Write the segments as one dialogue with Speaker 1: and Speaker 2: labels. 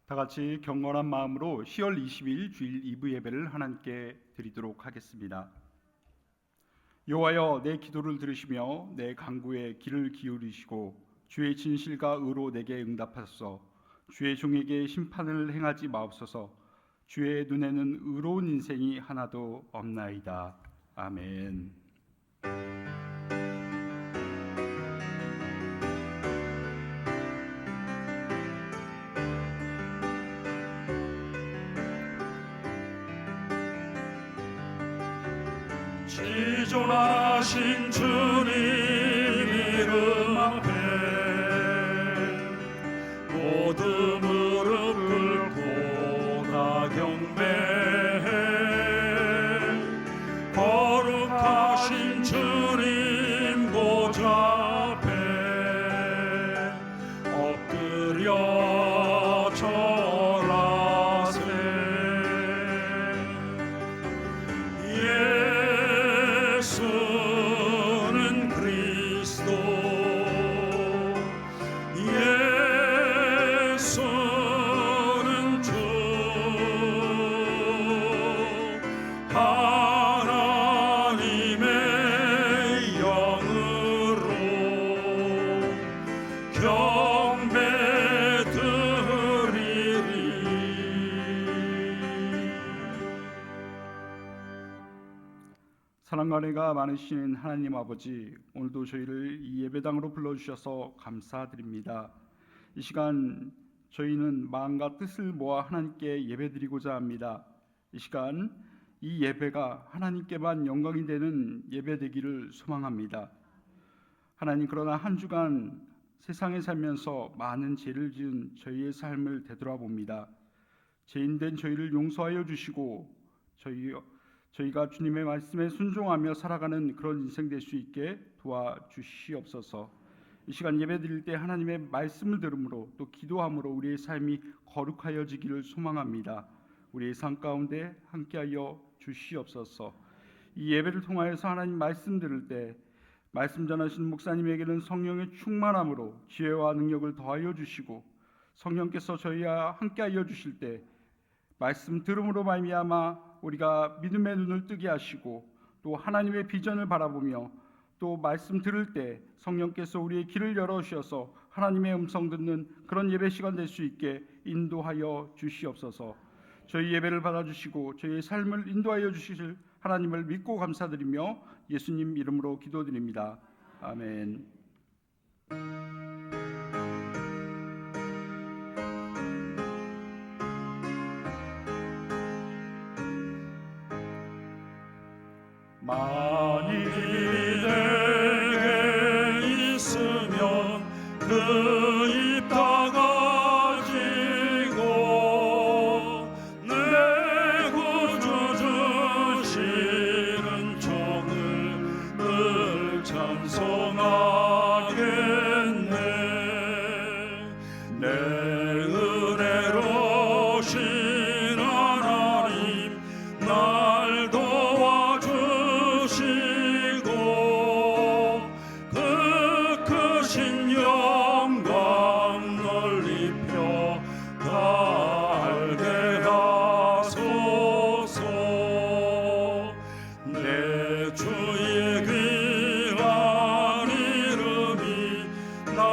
Speaker 1: 다 같이 경건한 마음으로 10월 20일 주일 2부 예배를 하나님께 드리도록 하겠습니다. 여호와여, 내 기도를 들으시며 내 간구에 귀를 기울이시고 주의 진실과 의로 내게 응답하소서. 주의 종에게 심판을 행하지 마옵소서. 주의 눈에는 의로운 인생이 하나도 없나이다. 아멘.
Speaker 2: 지존하신 주님 이름 앞에 모두 무릎 꿇고 다 경배해. 거룩하신 주님 보좌 앞에 엎드려 절하세. 예수는 그리스도, 예수는 주, 하나님의 영으로 경배드리리.
Speaker 1: 사랑과 은혜가 많으신 하나님 아버지, 오늘도 저희를 이 예배당으로 불러주셔서 감사드립니다. 이 시간 저희는 마음과 뜻을 모아 하나님께 예배드리고자 합니다. 이 시간 이 예배가 하나님께만 영광이 되는 예배되기를 소망합니다. 하나님, 그러나 한 주간 세상에 살면서 많은 죄를 지은 저희의 삶을 되돌아봅니다. 죄인된 저희를 용서하여 주시고 저희가 주님의 말씀에 순종하며 살아가는 그런 인생 될 수 있게 도와주시옵소서. 이 시간 예배드릴 때 하나님의 말씀을 들음으로 또 기도함으로 우리의 삶이 거룩하여지기를 소망합니다. 우리의 삶 가운데 함께하여 주시옵소서. 이 예배를 통하여서 하나님 말씀 들을 때 말씀 전하시는 목사님에게는 성령의 충만함으로 지혜와 능력을 더하여 주시고, 성령께서 저희와 함께하여 주실 때 말씀 들음으로 말미암아 우리가 믿음의 눈을 뜨게 하시고, 또 하나님의 비전을 바라보며 또 말씀 들을 때 성령께서 우리의 귀를 열어주셔서 하나님의 음성 듣는 그런 예배 시간 될 수 있게 인도하여 주시옵소서. 저희 예배를 받아주시고 저희의 삶을 인도하여 주실 하나님을 믿고 감사드리며 예수님 이름으로 기도드립니다. 아멘.
Speaker 2: 만일이 내게 있으면 그 입 다가지고 내 구주 주시는 종을 늘 찬송하겠네. 내 은혜로신 하나님 날 도와주시고 그 크신 영광 널리 펴갈게 하소서. 내 주의 귀한 이름이 날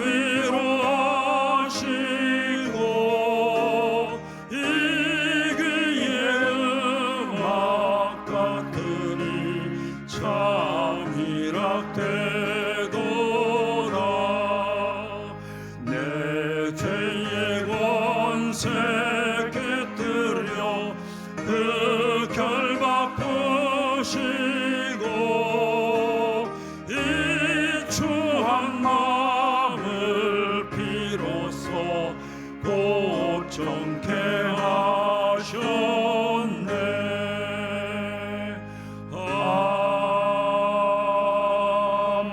Speaker 2: 위로하시고 이 귀의 음악 같으니 참 희락되도다. 내 죄의 권세 깨뜨려 그 결박 푸시고 이 추한 마음을 비로소 고정케 하셨네. 아멘.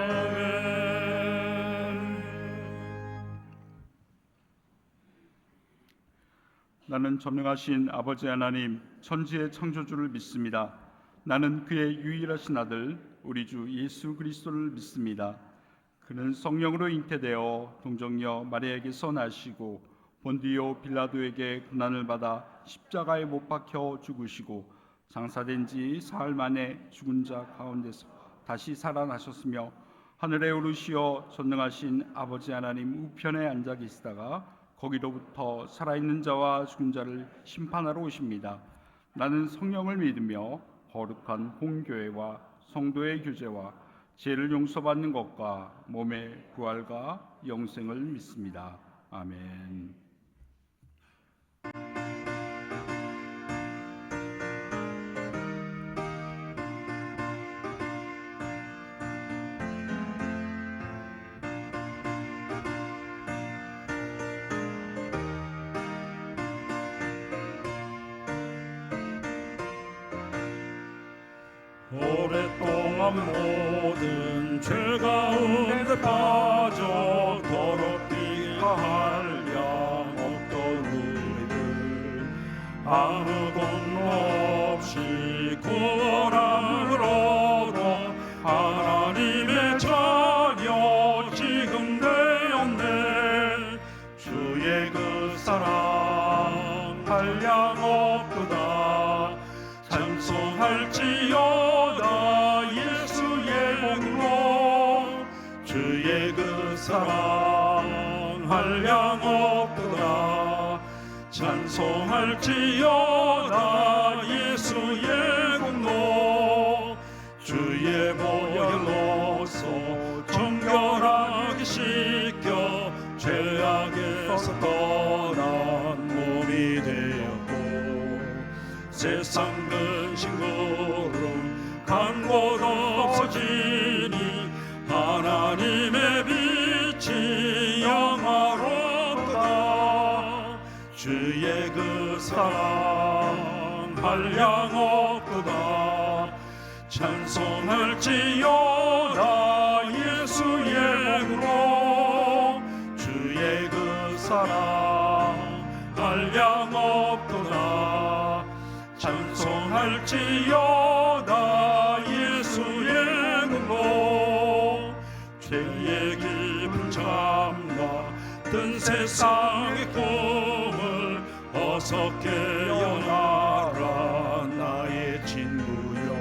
Speaker 1: 나는 전능하신 아버지 하나님, 천지의 창조주를 믿습니다. 나는 그의 유일하신 아들 우리 주 예수 그리스도를 믿습니다. 그는 성령으로 잉태되어 동정녀 마리아에게서 나시고 본디오 빌라도에게 고난을 받아 십자가에 못 박혀 죽으시고 장사된 지 사흘 만에 죽은 자 가운데서 다시 살아나셨으며 하늘에 오르시어 전능하신 아버지 하나님 우편에 앉아 계시다가 거기로부터 살아있는 자와 죽은 자를 심판하러 오십니다. 나는 성령을 믿으며 거룩한 공교회와 성도의 교제와 죄를 용서받는 것과 몸의 부활과 영생을 믿습니다. 아멘.
Speaker 2: 오랫동안 모든 죄 가운데 빠져 더럽기가 한량 없던 우리를 아무 공로 없이 구원함을 얻어 하나님의 자녀 지금 되었네. 주의 그 사랑 한량 없도다. 찬송할지어다 예수의 공로. 주의 그 사랑 한량 없도다. 찬송할지어다 예수의 공로. 주의 보혈로서 정결하게 씻겨 죄악에서 떠난 몸이 되었고 세상 근심으로 간 곳 없어지니 하나님의 빛이 영화롭도다. 주의 그 사랑 한량 없도다. 찬송할지어다 예수의 공로. 주의 그 사랑 한량 없도다. 찬송할지어다 예수의 공로. 죄의 깊은 잠과 든 세상의 꿈을 어서 깨어나라 나의 친구여.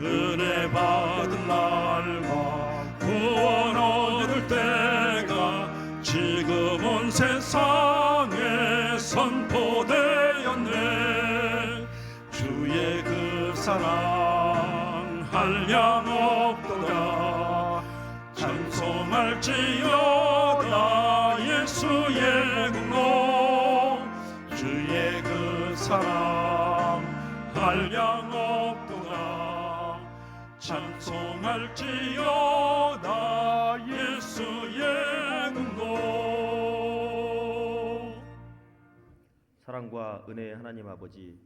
Speaker 2: 은혜 받은 날과 구원 얻을 때가 지금은 세상에 선포되었네. 주의 그 사랑 한량 없도다. 찬송할지어다 예수의 공로. 주의 그 사랑 한량 없도다. 찬송할지어다 예수의 공로.
Speaker 3: 사랑과 은혜의 하나님 아버지,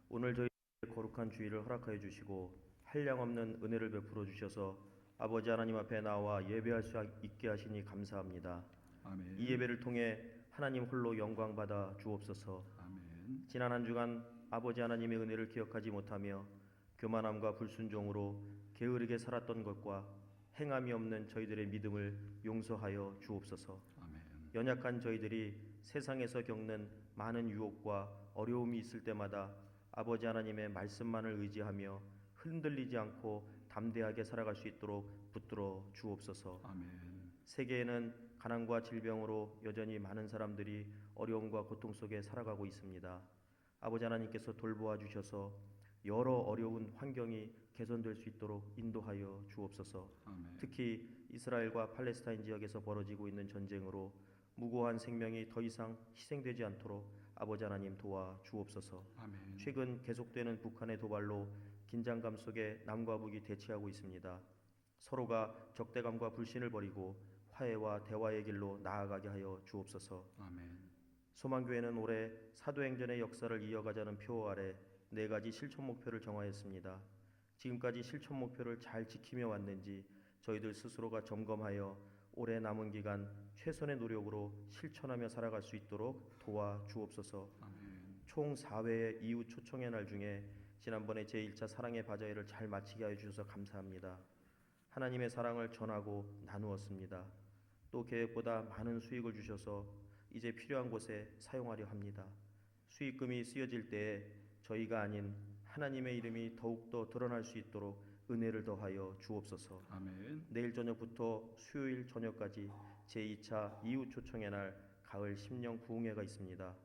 Speaker 3: 오늘 저희 거룩한 주일을 허락하여 주시고 한량없는 은혜를 베풀어 주셔서 아버지 하나님 앞에 나와 예배할 수 있게 하시니 감사합니다.
Speaker 1: 아멘.
Speaker 3: 이 예배를 통해 하나님 홀로 영광 받아 주옵소서.
Speaker 1: 아멘.
Speaker 3: 지난 한 주간 아버지 하나님의 은혜를 기억하지 못하며 교만함과 불순종으로 게으르게 살았던 것과 행함이 없는 저희들의 믿음을 용서하여 주옵소서.
Speaker 1: 아멘.
Speaker 3: 연약한 저희들이 세상에서 겪는 많은 유혹과 어려움이 있을 때마다 아버지 하나님의 말씀만을 의지하며 흔들리지 않고 담대하게 살아갈 수 있도록 붙들어 주옵소서.
Speaker 1: 아멘.
Speaker 3: 세계에는 가난과 질병으로 여전히 많은 사람들이 어려움과 고통 속에 살아가고 있습니다. 아버지 하나님께서 돌보아 주셔서 여러 어려운 환경이 개선될 수 있도록 인도하여 주옵소서.
Speaker 1: 아멘.
Speaker 3: 특히 이스라엘과 팔레스타인 지역에서 벌어지고 있는 전쟁으로 무고한 생명이 더 이상 희생되지 않도록 아버지 하나님 도와 주옵소서.
Speaker 1: 아멘.
Speaker 3: 최근 계속되는 북한의 도발로 긴장감 속에 남과 북이 대치하고 있습니다. 서로가 적대감과 불신을 버리고 화해와 대화의 길로 나아가게 하여 주옵소서.
Speaker 1: 아멘.
Speaker 3: 소망교회는 올해 사도행전의 역사를 이어가자는 표어 아래 4가지 실천 목표를 정하였습니다. 지금까지 실천 목표를 잘 지키며 왔는지 저희들 스스로가 점검하여 올해 남은 기간 최선의 노력으로 실천하며 살아갈 수 있도록 도와 주옵소서.
Speaker 1: 아멘.
Speaker 3: 총 4회의 이웃 초청의 날 중에 지난번에 제1차 사랑의 바자회를 잘 마치게 하여 주셔서 감사합니다. 하나님의 사랑을 전하고 나누었습니다. 또 계획보다 많은 수익을 주셔서 이제 필요한 곳에 사용하려 합니다. 수익금이 쓰여질 때에 저희가 아닌 하나님의 이름이 더욱더 드러날 수 있도록 은혜를 더하여 주옵소서.
Speaker 1: 아멘.
Speaker 3: 내일 저녁부터 수요일 저녁까지 제2차 이웃 초청의 날 가을 심령 부흥회가 있습니다.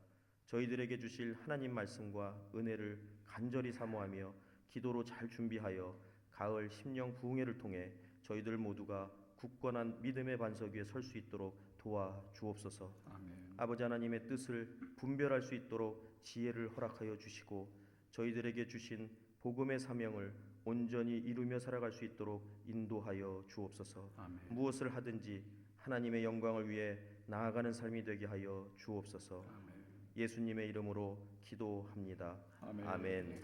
Speaker 3: 저희들에게 주실 하나님 말씀과 은혜를 간절히 사모하며 기도로 잘 준비하여 가을 심령 부흥회를 통해 저희들 모두가 굳건한 믿음의 반석 위에 설 수 있도록 도와 주옵소서.
Speaker 1: 아멘.
Speaker 3: 아버지 하나님의 뜻을 분별할 수 있도록 지혜를 허락하여 주시고 저희들에게 주신 복음의 사명을 온전히 이루며 살아갈 수 있도록 인도하여 주옵소서.
Speaker 1: 아멘.
Speaker 3: 무엇을 하든지 하나님의 영광을 위해 나아가는 삶이 되게 하여 주옵소서.
Speaker 1: 아멘.
Speaker 3: 예수님의 이름으로 기도합니다.
Speaker 1: 아멘.
Speaker 3: 아멘.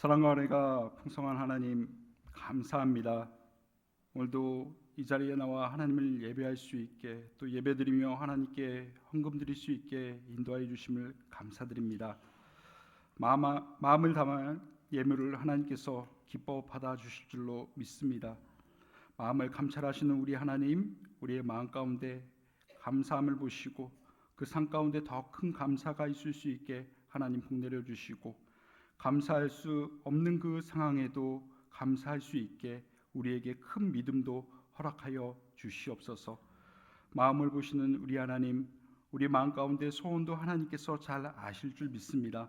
Speaker 1: 사랑과 은혜가 풍성한 하나님 감사합니다. 오늘도 이 자리에 나와 하나님을 예배할 수 있게 또 예배드리며 하나님께 헌금 드릴 수 있게 인도하여 주심을 감사드립니다. 마음을 담아 예물을 하나님께서 기뻐 받아주실 줄로 믿습니다. 마음을 감찰하시는 우리 하나님, 우리의 마음 가운데 감사함을 보시고 그 상 가운데 더 큰 감사가 있을 수 있게 하나님 복내려 주시고 감사할 수 없는 그 상황에도 감사할 수 있게 우리에게 큰 믿음도 허락하여 주시옵소서. 마음을 보시는 우리 하나님, 우리 마음 가운데 소원도 하나님께서 잘 아실 줄 믿습니다.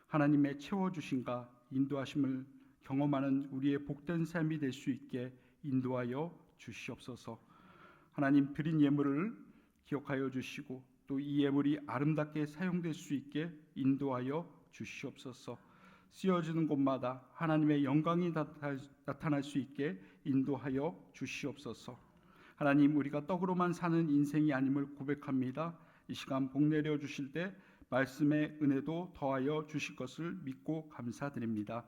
Speaker 1: 하나님의 채워주심과 인도하심을 경험하는 우리의 복된 삶이 될 수 있게 인도하여 주시옵소서. 하나님 드린 예물을 기억하여 주시고 또 이 예물이 아름답게 사용될 수 있게 인도하여 주시옵소서. 쓰여지는 곳마다 하나님의 영광이 나타날 수 있게 인도하여 주시옵소서. 하나님, 우리가 떡으로만 사는 인생이 아님을 고백합니다. 이 시간 복 내려 주실 때 말씀의 은혜도 더하여 주실 것을 믿고 감사드립니다.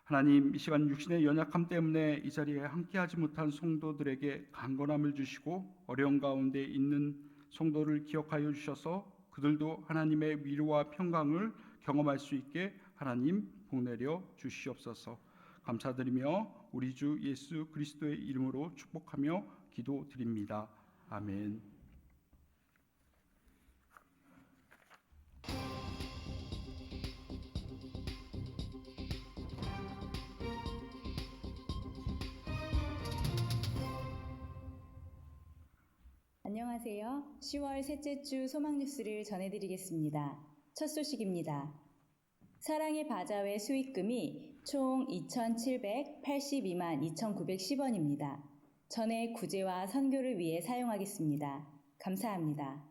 Speaker 1: 하나님, 이 시간 육신의 연약함 때문에 이 자리에 함께하지 못한 성도들에게 강건함을 주시고 어려운 가운데 있는 성도를 기억하여 주셔서 그들도 하나님의 위로와 평강을 경험할 수 있게 하나님 복내려 주시옵소서. 감사드리며 우리 주 예수 그리스도의 이름으로 축복하며 기도드립니다. 아멘.
Speaker 4: 안녕하세요. 10월 셋째 주 소망 뉴스를 전해드리겠습니다. 첫 소식입니다. 사랑의 바자회 수익금이 총 2,782만 2,910원입니다. 전에 구제와 선교를 위해 사용하겠습니다. 감사합니다.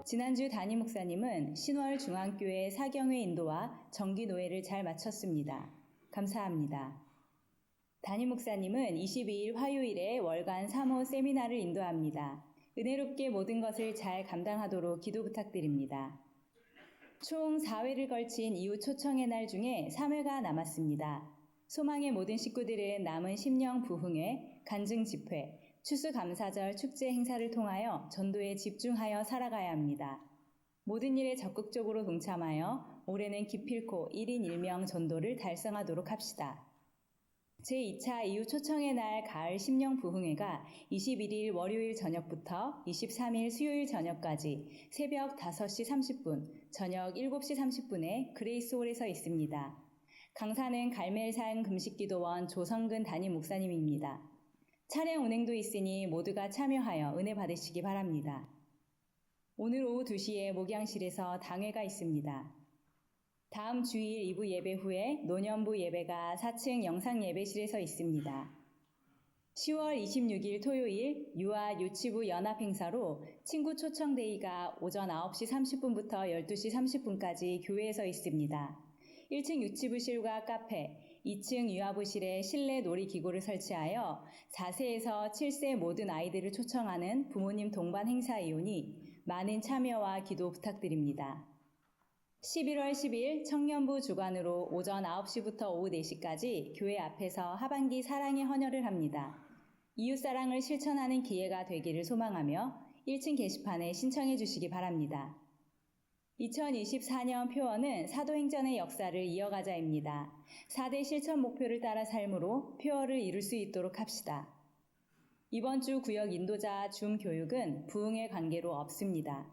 Speaker 4: 지난주 담임 목사님은 신월 중앙교회 사경회 인도와 정기 노회를 잘 마쳤습니다. 감사합니다. 담임 목사님은 22일 화요일에 월간 3호 세미나를 인도합니다. 은혜롭게 모든 것을 잘 감당하도록 기도 부탁드립니다. 총 4회를 걸친 이후 초청의 날 중에 3회가 남았습니다. 소망의 모든 식구들은 남은 심령 부흥회, 간증 집회, 추수감사절 축제 행사를 통하여 전도에 집중하여 살아가야 합니다. 모든 일에 적극적으로 동참하여 올해는 기필코 1인 1명 전도를 달성하도록 합시다. 제2차 이후 초청의 날 가을 심령 부흥회가 21일 월요일 저녁부터 23일 수요일 저녁까지 새벽 5시 30분, 저녁 7시 30분에 그레이스홀에서 있습니다. 강사는 갈멜산 금식기도원 조성근 담임 목사님입니다. 차량 운행도 있으니 모두가 참여하여 은혜 받으시기 바랍니다. 오늘 오후 2시에 목양실에서 당회가 있습니다. 다음 주일 2부 예배 후에 노년부 예배가 4층 영상 예배실에서 있습니다. 10월 26일 토요일 유아 유치부 연합 행사로 친구 초청데이가 오전 9시 30분부터 12시 30분까지 교회에서 있습니다. 1층 유치부실과 카페, 2층 유아부실에 실내 놀이기구를 설치하여 4세에서 7세 모든 아이들을 초청하는 부모님 동반 행사이오니 많은 참여와 기도 부탁드립니다. 11월 10일 청년부 주관으로 오전 9시부터 오후 4시까지 교회 앞에서 하반기 사랑의 헌혈을 합니다. 이웃사랑을 실천하는 기회가 되기를 소망하며 1층 게시판에 신청해 주시기 바랍니다. 2024년 표어는 사도행전의 역사를 이어가자입니다. 4대 실천 목표를 따라 삶으로 표어를 이룰 수 있도록 합시다. 이번 주 구역 인도자 줌 교육은 부흥의 관계로 없습니다.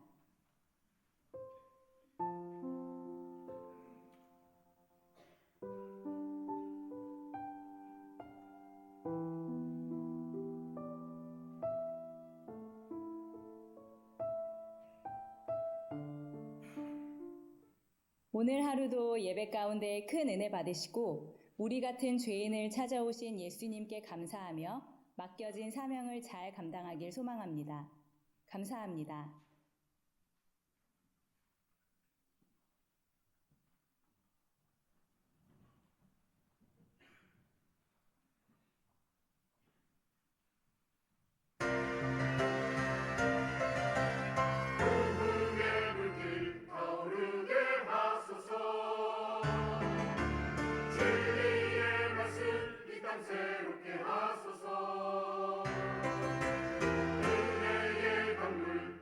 Speaker 4: 오늘 하루도 예배 가운데 큰 은혜 받으시고 우리 같은 죄인을 찾아오신 예수님께 감사하며 맡겨진 사명을 잘 감당하길 소망합니다. 감사합니다.
Speaker 5: 새롭게 하소서. 은혜의 강물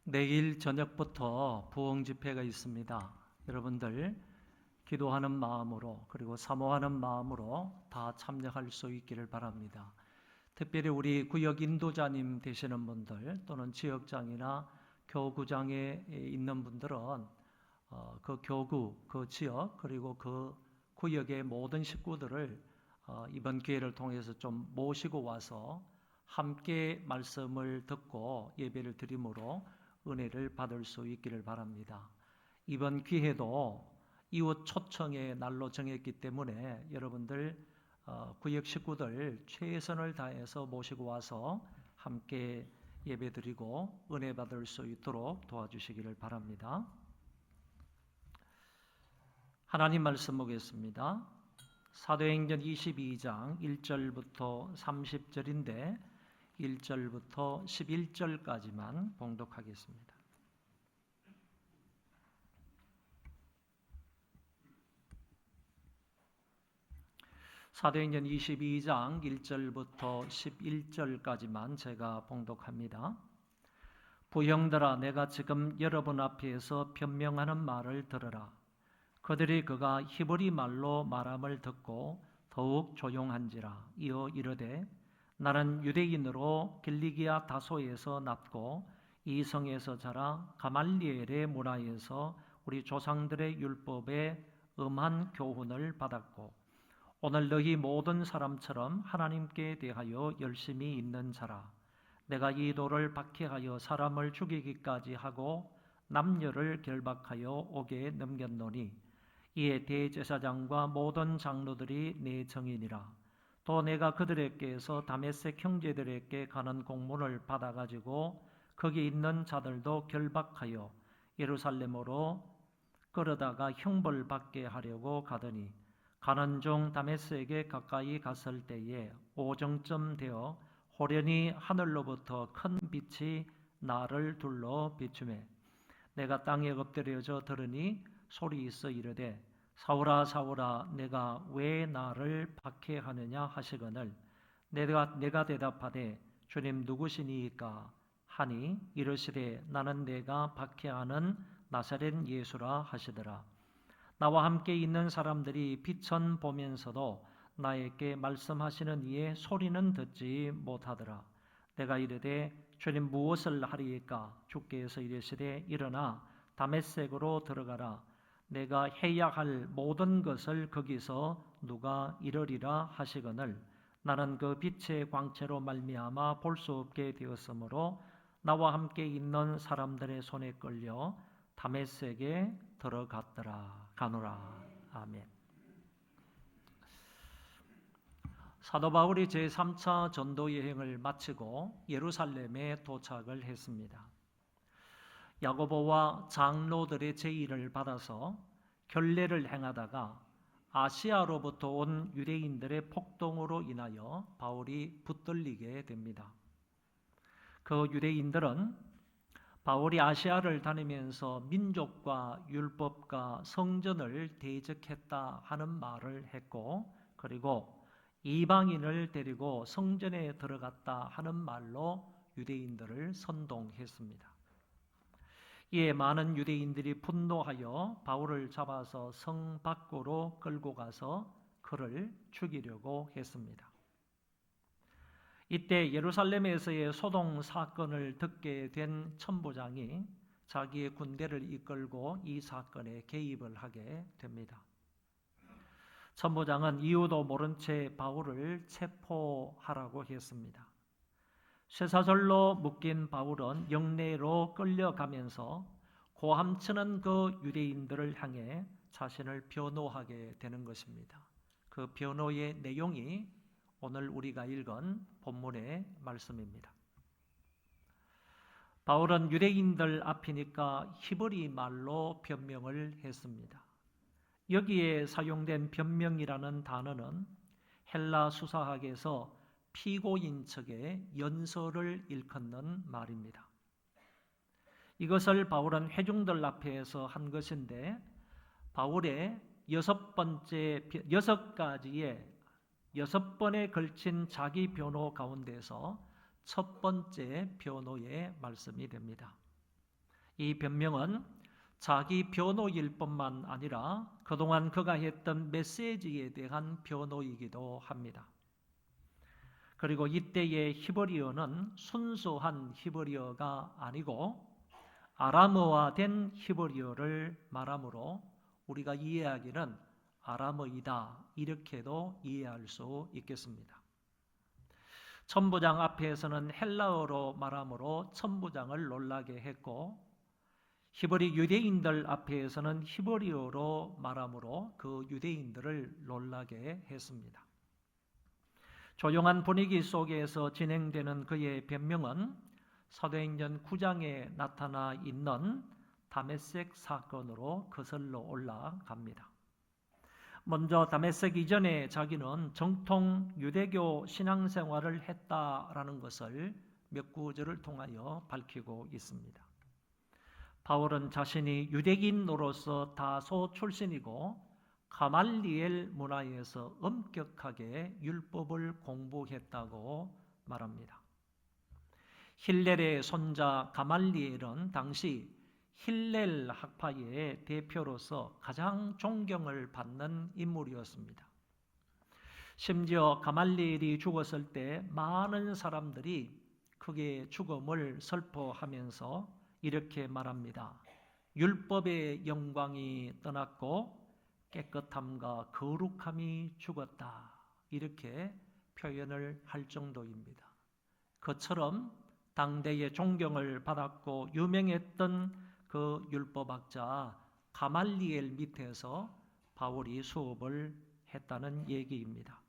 Speaker 5: 내일 저녁부터 부흥 집회가 있습니다. 여러분들 기도하는 마음으로 그리고 사모하는 마음으로 다 참여할 수 있기를 바랍니다. 특별히 우리 구역 인도자님 되시는 분들 또는 지역장이나 교구장에 있는 분들은 그 교구, 그 지역 그리고 그 구역의 모든 식구들을 이번 기회를 통해서 좀 모시고 와서 함께 말씀을 듣고 예배를 드림으로 은혜를 받을 수 있기를 바랍니다. 이번 기회도 이웃 초청의 날로 정했기 때문에 여러분들 구역 식구들 최선을 다해서 모시고 와서 함께 예배드리고 은혜 받을 수 있도록 도와주시기를 바랍니다. 하나님 말씀 보겠습니다. 사도행전 22장 1절부터 30절인데 1절부터 11절까지만 봉독하겠습니다. 사도행전 22장 1절부터 11절까지만 제가 봉독합니다. 부형들아, 내가 지금 여러분 앞에서 변명하는 말을 들으라. 그들이 그가 히브리 말로 말함을 듣고 더욱 조용한지라. 이어 이르되 나는 유대인으로 길리기아 다소에서 났고 이 성에서 자라 가말리엘의 문화에서 우리 조상들의 율법에 음한 교훈을 받았고 오늘 너희 모든 사람처럼 하나님께 대하여 열심히 있는 자라. 내가 이 돌을 박해하여 사람을 죽이기까지 하고 남녀를 결박하여 옥에 넘겼노니 이에 대제사장과 모든 장로들이 내 증인이라. 또 내가 그들에게서 다메섹 형제들에게 가는 공문을 받아가지고 거기 있는 자들도 결박하여 예루살렘으로 끌어다가 형벌받게 하려고 가더니 가는 중 다메섹에 가까이 갔을 때에 오정쯤 되어 호련히 하늘로부터 큰 빛이 나를 둘러 비추매 내가 땅에 엎드려져 들으니 소리 있어 이르되 사울아 사울아 내가 왜 나를 박해하느냐 하시거늘 내가 대답하되 주님 누구시니이까 하니 이르시되 나는 내가 박해하는 나사렛 예수라 하시더라. 나와 함께 있는 사람들이 빛은 보면서도 나에게 말씀하시는 이의 소리는 듣지 못하더라. 내가 이르되 주님 무엇을 하리이까? 주께서 이르시되 일어나 다메섹으로 들어가라. 내가 해야 할 모든 것을 거기서 누가 이르리라 하시거늘 나는 그 빛의 광채로 말미암아 볼 수 없게 되었으므로 나와 함께 있는 사람들의 손에 끌려 다메섹에 가노라. 아멘. 사도 바울이 제3차 전도 여행을 마치고 예루살렘에 도착을 했습니다. 야고보와 장로들의 제의를 받아서 결례를 행하다가 아시아로부터 온 유대인들의 폭동으로 인하여 바울이 붙들리게 됩니다. 그 유대인들은 바울이 아시아를 다니면서 민족과 율법과 성전을 대적했다 하는 말을 했고 그리고 이방인을 데리고 성전에 들어갔다 하는 말로 유대인들을 선동했습니다. 이에 많은 유대인들이 분노하여 바울을 잡아서 성 밖으로 끌고 가서 그를 죽이려고 했습니다. 이때 예루살렘에서의 소동 사건을 듣게 된 천부장이 자기의 군대를 이끌고 이 사건에 개입을 하게 됩니다. 천부장은 이유도 모른 채 바울을 체포하라고 했습니다. 쇠사슬로 묶인 바울은 영내로 끌려가면서 고함치는 그 유대인들을 향해 자신을 변호하게 되는 것입니다. 그 변호의 내용이 오늘 우리가 읽은 본문의 말씀입니다. 바울은 유대인들 앞이니까 히브리 말로 변명을 했습니다. 여기에 사용된 변명이라는 단어는 헬라 수사학에서 피고인 측의 연설을 일컫는 말입니다. 이것을 바울은 회중들 앞에서 한 것인데 바울의 6번에 걸친 자기 변호 가운데서 첫 번째 변호의 말씀이 됩니다. 이 변명은 자기 변호일 뿐만 아니라 그동안 그가 했던 메시지에 대한 변호이기도 합니다. 그리고 이때의 히브리어는 순수한 히브리어가 아니고 아람어화된 히브리어를 말하므로 우리가 이해하기는 아람어이다 이렇게도 이해할 수 있겠습니다. 천부장 앞에서는 헬라어로 말하므로 천부장을 놀라게 했고 히브리 유대인들 앞에서는 히브리어로 말하므로 그 유대인들을 놀라게 했습니다. 조용한 분위기 속에서 진행되는 그의 변명은 사도행전 9장에 나타나 있는 다메섹 사건으로 거슬러 올라갑니다. 먼저 다메섹 이전에 자기는 정통 유대교 신앙생활을 했다라는 것을 몇 구절을 통하여 밝히고 있습니다. 바울은 자신이 유대인으로서 다소 출신이고 가말리엘 문화에서 엄격하게 율법을 공부했다고 말합니다. 힐렐의 손자 가말리엘은 당시 힐렐 학파의 대표로서 가장 존경을 받는 인물이었습니다. 심지어 가말리엘이 죽었을 때 많은 사람들이 그의 죽음을 슬퍼하면서 이렇게 말합니다. 율법의 영광이 떠났고 깨끗함과 거룩함이 죽었다. 이렇게 표현을 할 정도입니다. 그처럼 당대의 존경을 받았고 유명했던 그 율법학자 가말리엘 밑에서 바울이 수업을 했다는 얘기입니다.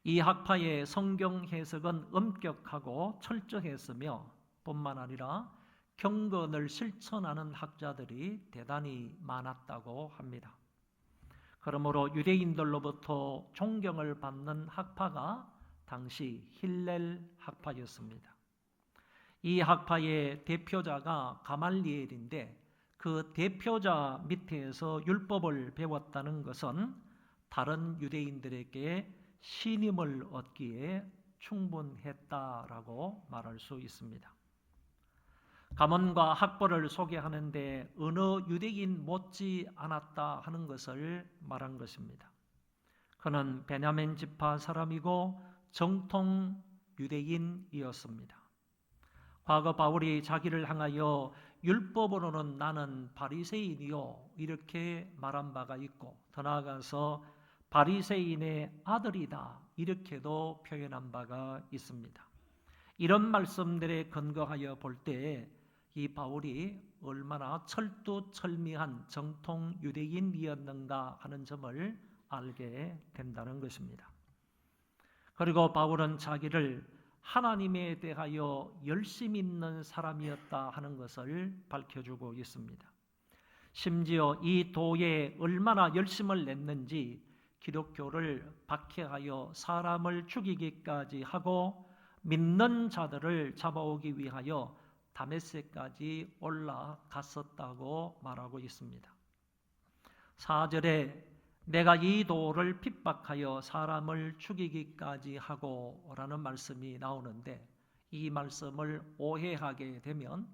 Speaker 5: 이 학파의 성경 해석은 엄격하고 철저했으며 뿐만 아니라 경건을 실천하는 학자들이 대단히 많았다고 합니다. 그러므로 유대인들로부터 존경을 받는 학파가 당시 힐렐 학파였습니다. 이 학파의 대표자가 가말리엘인데 그 대표자 밑에서 율법을 배웠다는 것은 다른 유대인들에게 신임을 얻기에 충분했다라고 말할 수 있습니다. 가문과 학벌을 소개하는데 어느 유대인 못지 않았다 하는 것을 말한 것입니다. 그는 베냐민 지파 사람이고 정통 유대인이었습니다. 과거 바울이 자기를 향하여 율법으로는 나는 바리새인이요 이렇게 말한 바가 있고 더 나아가서 바리새인의 아들이다 이렇게도 표현한 바가 있습니다. 이런 말씀들에 근거하여 볼 때 이 바울이 얼마나 철두철미한 정통 유대인이었는가 하는 점을 알게 된다는 것입니다. 그리고 바울은 자기를 하나님에 대하여 열심 있는 사람이었다 하는 것을 밝혀주고 있습니다. 심지어 이 도에 얼마나 열심을 냈는지 기독교를 박해하여 사람을 죽이기까지 하고 믿는 자들을 잡아오기 위하여 다메섹까지 올라갔었다고 말하고 있습니다. 4절에 내가 이 도를 핍박하여 사람을 죽이기까지 하고 라는 말씀이 나오는데 이 말씀을 오해하게 되면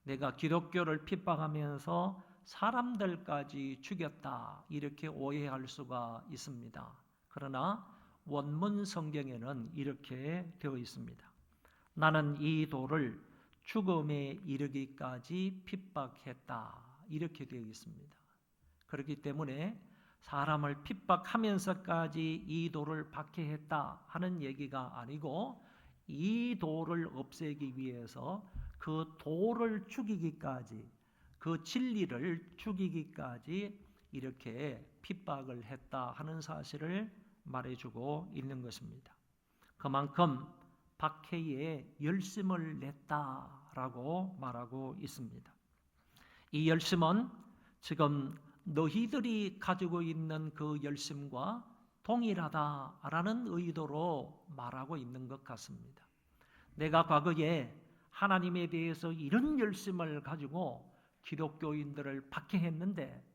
Speaker 5: 내가 기독교를 핍박하면서 사람들까지 죽였다 이렇게 오해할 수가 있습니다. 그러나 원문 성경에는 이렇게 되어 있습니다. 나는 이 도를 죽음에 이르기까지 핍박했다 이렇게 되어 있습니다. 그렇기 때문에 사람을 핍박하면서까지 이 도를 박해했다 하는 얘기가 아니고 이 도를 없애기 위해서 그 도를 죽이기까지 그 진리를 죽이기까지 이렇게 핍박을 했다 하는 사실을 말해주고 있는 것입니다. 그만큼 박해에 열심을 냈다라고 말하고 있습니다. 이 열심은 지금 너희들이 가지고 있는 그 열심과 동일하다라는 의도로 말하고 있는 것 같습니다. 내가 과거에 하나님에 대해서 이런 열심을 가지고 기독교인들을 박해했는데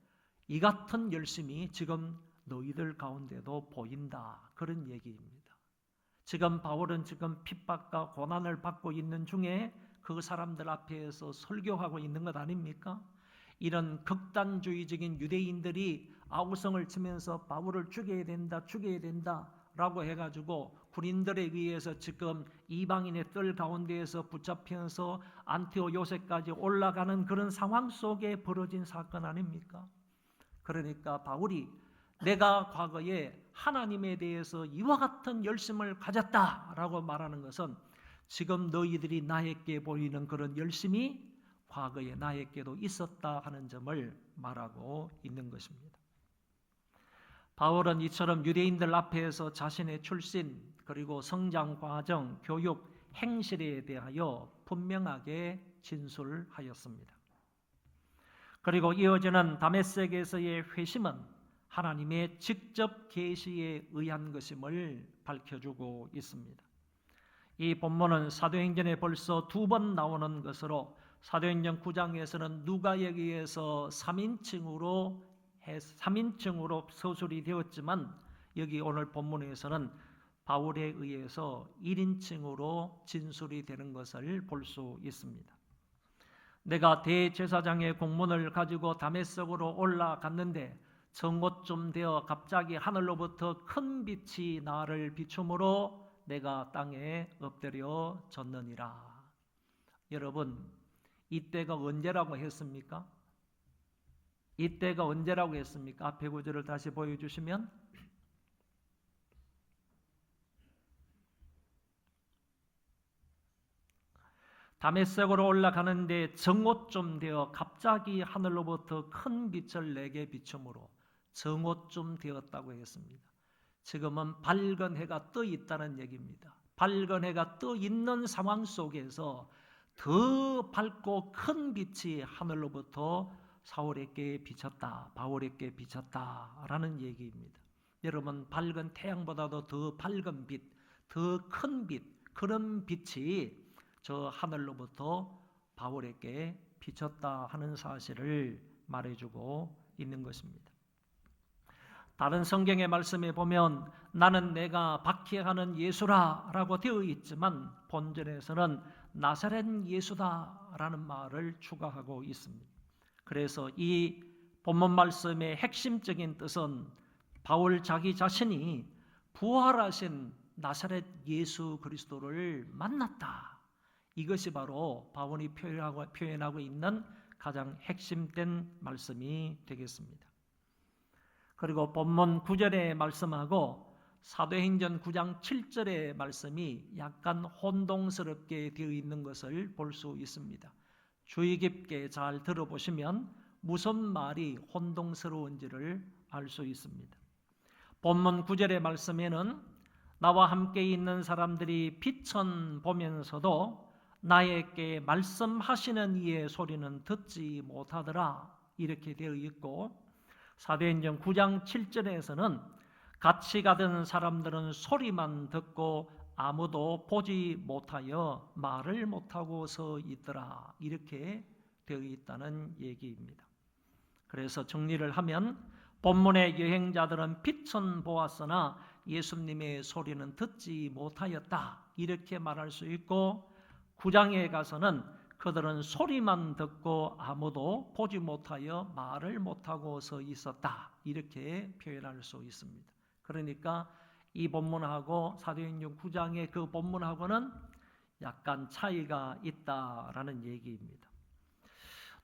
Speaker 5: 이 같은 열심이 지금 너희들 가운데도 보인다 그런 얘기입니다. 지금 바울은 지금 핍박과 고난을 받고 있는 중에 그 사람들 앞에서 설교하고 있는 것 아닙니까? 이런 극단주의적인 유대인들이 아우성을 치면서 바울을 죽여야 된다 라고 해가지고 군인들에 의해서 지금 이방인의 뜰 가운데에서 붙잡혀서 안티오 요새까지 올라가는 그런 상황 속에 벌어진 사건 아닙니까? 그러니까 바울이 내가 과거에 하나님에 대해서 이와 같은 열심을 가졌다라고 말하는 것은 지금 너희들이 나에게 보이는 그런 열심이 과거에 나에게도 있었다 하는 점을 말하고 있는 것입니다. 바울은 이처럼 유대인들 앞에서 자신의 출신 그리고 성장 과정, 교육, 행실에 대하여 분명하게 진술하였습니다. 그리고 이어지는 다메섹에서의 회심은 하나님의 직접 계시에 의한 것임을 밝혀주고 있습니다. 이 본문은 사도행전에 벌써 2번 나오는 것으로 사도행전 9장에서는 누가에 의해서 3인칭으로 서술이 되었지만 여기 오늘 본문에서는 바울에 의해서 1인칭으로 진술이 되는 것을 볼 수 있습니다. 내가 대제사장의 공문을 가지고 다메섹으로 올라갔는데 정오쯤 되어 갑자기 하늘로부터 큰 빛이 나를 비추므로 내가 땅에 엎드려 졌느니라. 여러분, 이때가 언제라고 했습니까? 이때가 언제라고 했습니까? 앞에 구절을 다시 보여주시면 다메섹으로 올라가는데 정오쯤 되어 갑자기 하늘로부터 큰 빛을 내게 비추므로 정오쯤 되었다고 했습니다. 지금은 밝은 해가 떠 있다는 얘기입니다. 밝은 해가 떠 있는 상황 속에서 더 밝고 큰 빛이 하늘로부터 사울에게 비쳤다, 바울에게 비쳤다라는 얘기입니다. 여러분, 밝은 태양보다도 더 밝은 빛, 더 큰 빛, 그런 빛이 저 하늘로부터 바울에게 비쳤다 하는 사실을 말해주고 있는 것입니다. 다른 성경의 말씀에 보면 나는 내가 박해하는 예수라 라고 되어 있지만 본전에서는 나사렛 예수다라는 말을 추가하고 있습니다. 그래서 이 본문 말씀의 핵심적인 뜻은 바울 자기 자신이 부활하신 나사렛 예수 그리스도를 만났다. 이것이 바로 바울이 표현하고 있는 가장 핵심된 말씀이 되겠습니다. 그리고 본문 9절의 말씀하고 사도행전 9장 7절의 말씀이 약간 혼동스럽게 되어 있는 것을 볼 수 있습니다. 주의 깊게 잘 들어보시면 무슨 말이 혼동스러운지를 알 수 있습니다. 본문 9절의 말씀에는 나와 함께 있는 사람들이 빛은 보면서도 나에게 말씀하시는 이의 소리는 듣지 못하더라 이렇게 되어 있고, 사도행전 9장 7절에서는 같이 가던 사람들은 소리만 듣고 아무도 보지 못하여 말을 못하고 서 있더라 이렇게 되어 있다는 얘기입니다. 그래서 정리를 하면 본문의 여행자들은 빛은 보았으나 예수님의 소리는 듣지 못하였다 이렇게 말할 수 있고, 9장에 가서는 그들은 소리만 듣고 아무도 보지 못하여 말을 못하고 서 있었다 이렇게 표현할 수 있습니다. 그러니까 이 본문하고 사도행전 9장의 그 본문하고는 약간 차이가 있다라는 얘기입니다.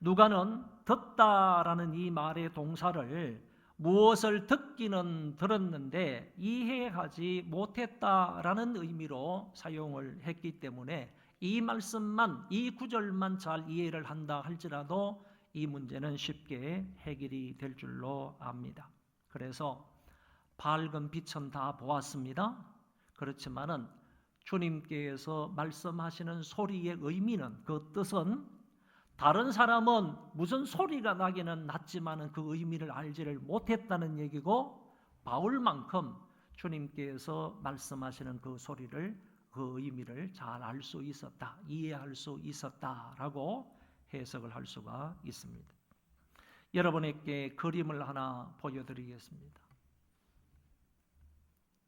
Speaker 5: 누가는 듣다라는 이 말의 동사를 무엇을 듣기는 들었는데 이해하지 못했다라는 의미로 사용을 했기 때문에 이 말씀만, 이 구절만 잘 이해를 한다 할지라도 이 문제는 쉽게 해결이 될 줄로 압니다. 그래서 밝은 빛은 다 보았습니다. 그렇지만은 주님께서 말씀하시는 소리의 의미는, 그 뜻은 다른 사람은 무슨 소리가 나기는 났지만은 그 의미를 알지를 못했다는 얘기고, 바울만큼 주님께서 말씀하시는 그 소리를, 그 의미를 잘 알 수 있었다, 이해할 수 있었다라고 해석을 할 수가 있습니다. 여러분에게 그림을 하나 보여드리겠습니다.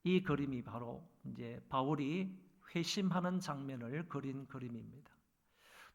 Speaker 5: 이 그림이 바로 이제 바울이 회심하는 장면을 그린 그림입니다.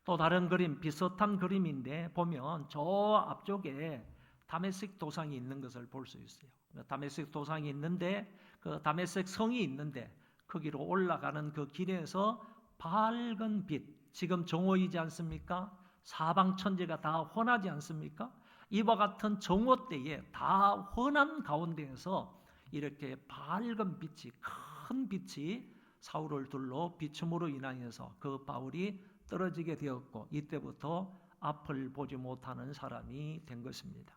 Speaker 5: 또 다른 그림, 비슷한 그림인데 보면 저 앞쪽에 다메섹 도상이 있는 것을 볼 수 있어요. 다메섹 도상이 있는데 그 다메섹 성이 있는데 거기로 올라가는 그 길에서 밝은 빛, 지금 정오이지 않습니까? 사방 천지가 다 환하지 않습니까? 이와 같은 정오 때에 다 환한 가운데에서 이렇게 밝은 빛이, 큰 빛이 사울을 둘러 비춤으로 인하여서 그 바울이 떨어지게 되었고 이때부터 앞을 보지 못하는 사람이 된 것입니다.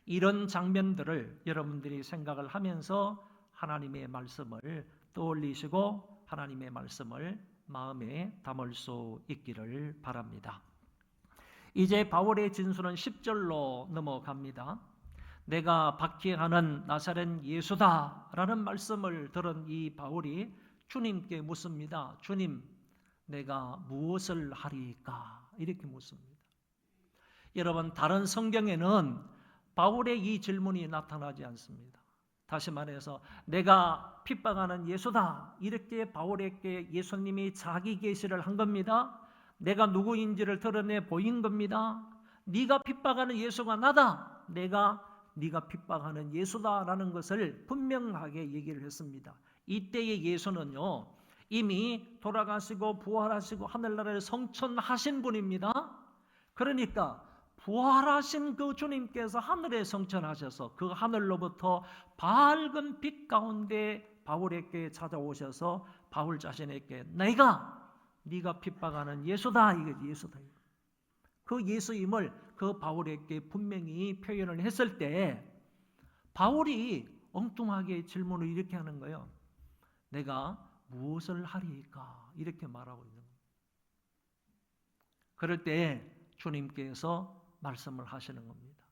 Speaker 5: 이런 장면들을 여러분들이 생각을 하면서 하나님의 말씀을 떠올리시고 하나님의 말씀을 마음에 담을 수 있기를 바랍니다. 이제 바울의 진술은 10절로 넘어갑니다. 내가 박해하는 나사렛 예수다라는 말씀을 들은 이 바울이 주님께 묻습니다. 주님, 내가 무엇을 하리까? 이렇게 묻습니다. 여러분, 다른 성경에는 바울의 이 질문이 나타나지 않습니다. 다시 말해서 내가 핍박하는 예수다, 이렇게 바울에게 예수님이 자기 계시를 한 겁니다. 내가 누구인지를 드러내 보인 겁니다. 네가 핍박하는 예수가 나다, 네가 핍박하는 예수다라는 것을 분명하게 얘기를 했습니다. 이때의 예수는요, 이미 돌아가시고 부활하시고 하늘나라를 성천하신 분입니다. 그러니까 부활하신 그 주님께서 하늘에 성천하셔서 그 하늘로부터 밝은 빛 가운데 바울에게 찾아오셔서 바울 자신에게 네가 핍박하는 예수다, 이거지, 예수다. 그 예수임을 그 바울에게 분명히 표현을 했을 때 바울이 엉뚱하게 질문을 이렇게 하는 거예요. 내가 무엇을 하리까? 이렇게 말하고 있는 거예요. 그럴 때 주님께서 말씀을 하시는 겁니다.